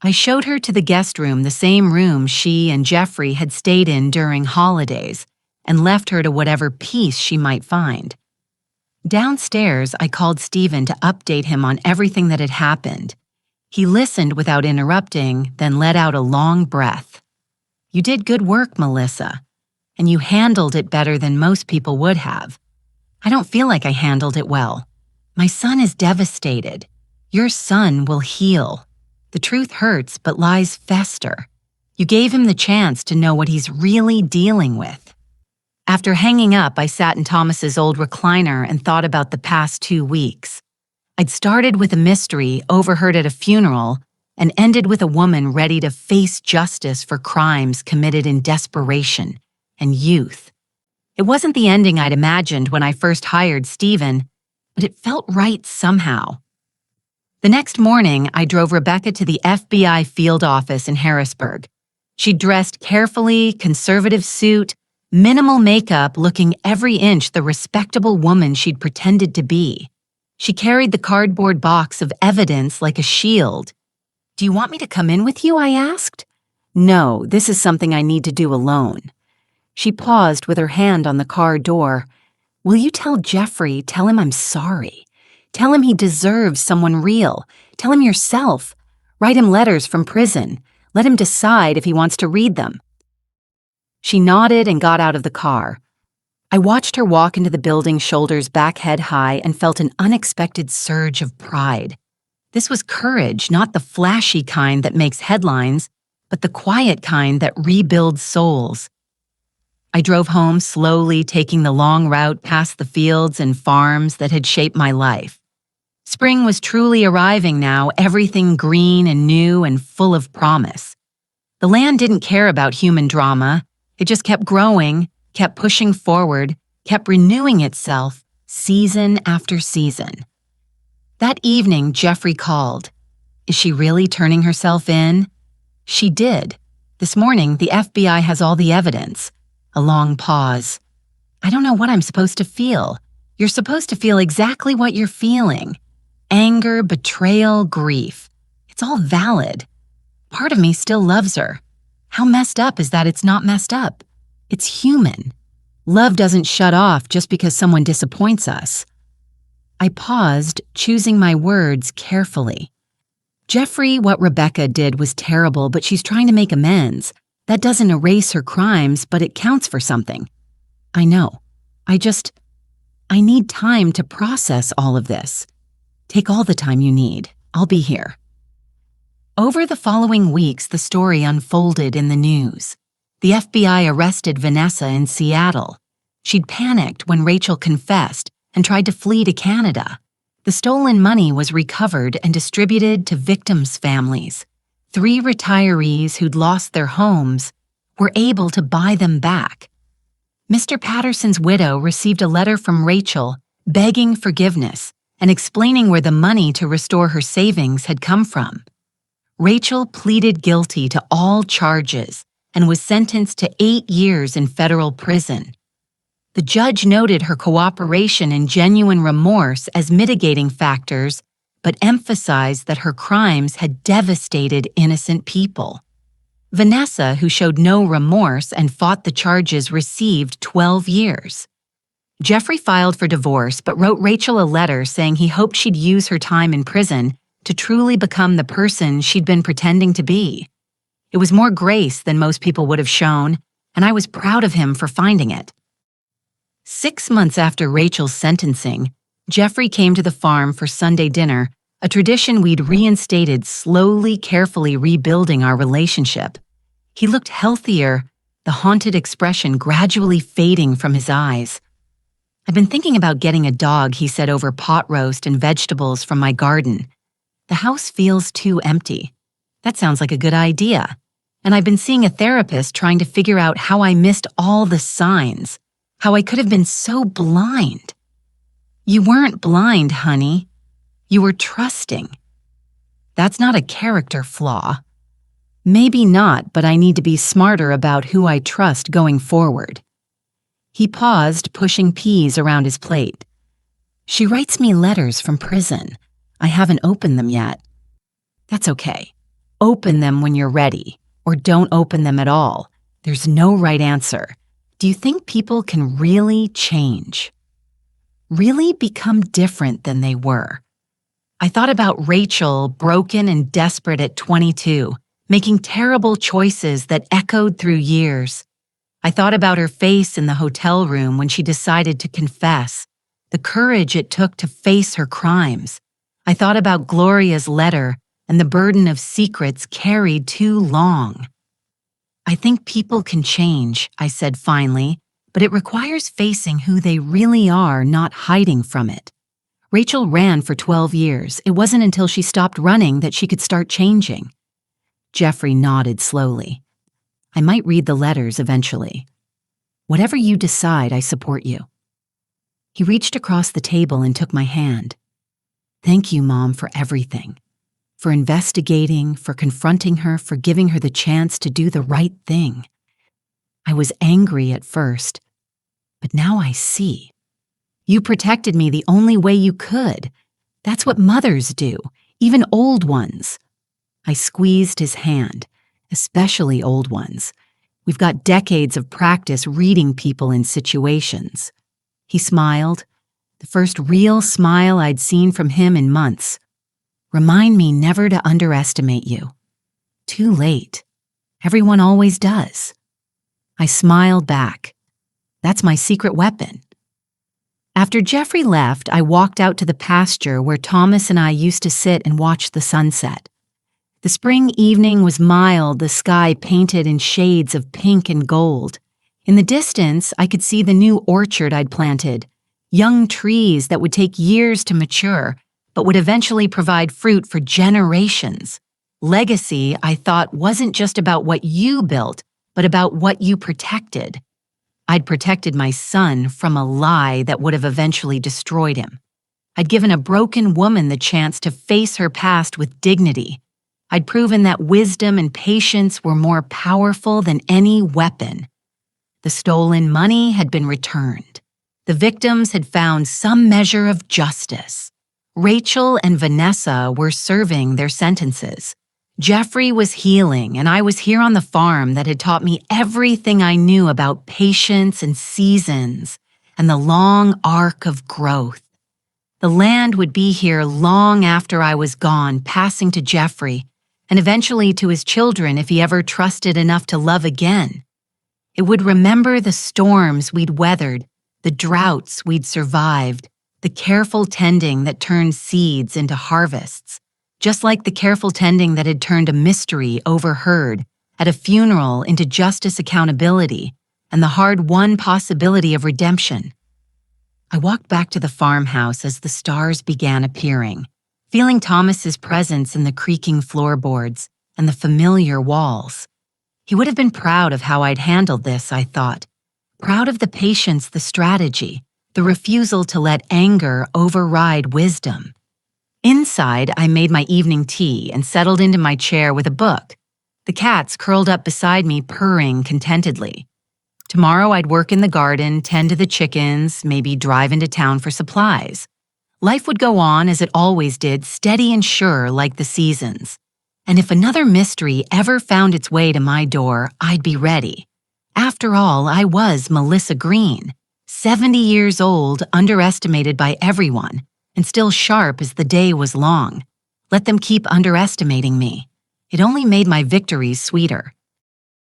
A: I showed her to the guest room, the same room she and Jeffrey had stayed in during holidays, and left her to whatever peace she might find. Downstairs, I called Stephen to update him on everything that had happened. He listened without interrupting, then let out a long breath. You did good work, Melissa. and you handled it better than most people would have. I don't feel like I handled it well. My son is devastated. Your son will heal. The truth hurts, but lies fester. You gave him the chance to know what he's really dealing with." After hanging up, I sat in Thomas's old recliner and thought about the past 2 weeks. I'd started with a mystery overheard at a funeral and ended with a woman ready to face justice for crimes committed in desperation and youth. It wasn't the ending I'd imagined when I first hired Stephen, but it felt right somehow. The next morning, I drove Rebecca to the FBI field office in Harrisburg. She dressed carefully, conservative suit, minimal makeup, looking every inch the respectable woman she'd pretended to be. She carried the cardboard box of evidence like a shield. "Do you want me to come in with you?" I asked. "No, this is something I need to do alone." She paused with her hand on the car door. "Will you tell Jeffrey, tell him I'm sorry. Tell him he deserves someone real. Tell him yourself. Write him letters from prison. Let him decide if he wants to read them." She nodded and got out of the car. I watched her walk into the building, shoulders back head high, and felt an unexpected surge of pride. This was courage, not the flashy kind that makes headlines, but the quiet kind that rebuilds souls. I drove home slowly, taking the long route past the fields and farms that had shaped my life. Spring was truly arriving now, everything green and new and full of promise. The land didn't care about human drama. It just kept growing, kept pushing forward, kept renewing itself season after season. That evening, Jeffrey called. Is she really turning herself in? She did. This morning, the FBI has all the evidence. A long pause. I don't know what I'm supposed to feel. You're supposed to feel exactly what you're feeling. Anger, betrayal, grief. It's all valid. Part of me still loves her. How messed up is that it's not messed up? It's human. Love doesn't shut off just because someone disappoints us. I paused, choosing my words carefully. Jeffrey, what Rebecca did was terrible, but she's trying to make amends. That doesn't erase her crimes, but it counts for something. I know. I need time to process all of this. Take all the time you need. I'll be here. Over the following weeks, the story unfolded in the news. The FBI arrested Vanessa in Seattle. She'd panicked when Rachel confessed and tried to flee to Canada. The stolen money was recovered and distributed to victims' families. 3 retirees who'd lost their homes were able to buy them back. Mr. Patterson's widow received a letter from Rachel begging forgiveness and explaining where the money to restore her savings had come from. Rachel pleaded guilty to all charges and was sentenced to 8 years in federal prison. The judge noted her cooperation and genuine remorse as mitigating factors, but emphasized that her crimes had devastated innocent people. Vanessa, who showed no remorse and fought the charges, received 12 years. Jeffrey filed for divorce but wrote Rachel a letter saying he hoped she'd use her time in prison to truly become the person she'd been pretending to be. It was more grace than most people would have shown, and I was proud of him for finding it. 6 months after Rachel's sentencing, Jeffrey came to the farm for Sunday dinner, a tradition we'd reinstated, slowly, carefully rebuilding our relationship. He looked healthier, the haunted expression gradually fading from his eyes. "I've been thinking about getting a dog," he said over pot roast and vegetables from my garden. "The house feels too empty." "That sounds like a good idea. And I've been seeing a therapist trying to figure out how I missed all the signs, how I could have been so blind." "You weren't blind, honey. You were trusting." "That's not a character flaw." "Maybe not, but I need to be smarter about who I trust going forward." He paused, pushing peas around his plate. "She writes me letters from prison. I haven't opened them yet." "That's okay. Open them when you're ready, or don't open them at all. There's no right answer. Do you think people can really change? Really become different than they were?" I thought about Rachel, broken and desperate at 22, making terrible choices that echoed through years. I thought about her face in the hotel room when she decided to confess, the courage it took to face her crimes. I thought about Gloria's letter and the burden of secrets carried too long. I think people can change, I said finally, but it requires facing who they really are, not hiding from it. Rachel ran for 12 years. It wasn't until she stopped running that she could start changing. Jeffrey nodded slowly. I might read the letters eventually. Whatever you decide, I support you. He reached across the table and took my hand. Thank you, Mom, for everything. For investigating, for confronting her, for giving her the chance to do the right thing. I was angry at first, but now I see. You protected me the only way you could. That's what mothers do, even old ones. I squeezed his hand, especially old ones. We've got decades of practice reading people in situations. He smiled, the first real smile I'd seen from him in months. Remind me never to underestimate you. Too late. Everyone always does. I smiled back. That's my secret weapon. After Jeffrey left, I walked out to the pasture where Thomas and I used to sit and watch the sunset. The spring evening was mild, the sky painted in shades of pink and gold. In the distance, I could see the new orchard I'd planted, young trees that would take years to mature, but would eventually provide fruit for generations. Legacy, I thought, wasn't just about what you built, but about what you protected. I'd protected my son from a lie that would have eventually destroyed him. I'd given a broken woman the chance to face her past with dignity. I'd proven that wisdom and patience were more powerful than any weapon. The stolen money had been returned. The victims had found some measure of justice. Rachel and Vanessa were serving their sentences. Jeffrey was healing, and I was here on the farm that had taught me everything I knew about patience and seasons and the long arc of growth. The land would be here long after I was gone, passing to Jeffrey, and eventually to his children if he ever trusted enough to love again. It would remember the storms we'd weathered, the droughts we'd survived, the careful tending that turned seeds into harvests. Just like the careful tending that had turned a mystery overheard at a funeral into justice accountability and the hard-won possibility of redemption. I walked back to the farmhouse as the stars began appearing, feeling Thomas's presence in the creaking floorboards and the familiar walls. He would have been proud of how I'd handled this, I thought. Proud of the patience, the strategy, the refusal to let anger override wisdom. Inside, I made my evening tea and settled into my chair with a book. The cats curled up beside me, purring contentedly. Tomorrow I'd work in the garden, tend to the chickens, maybe drive into town for supplies. Life would go on as it always did, steady and sure like the seasons. And if another mystery ever found its way to my door, I'd be ready. After all, I was Melissa Green, 70 years old, underestimated by everyone, and still sharp as the day was long. Let them keep underestimating me. It only made my victories sweeter.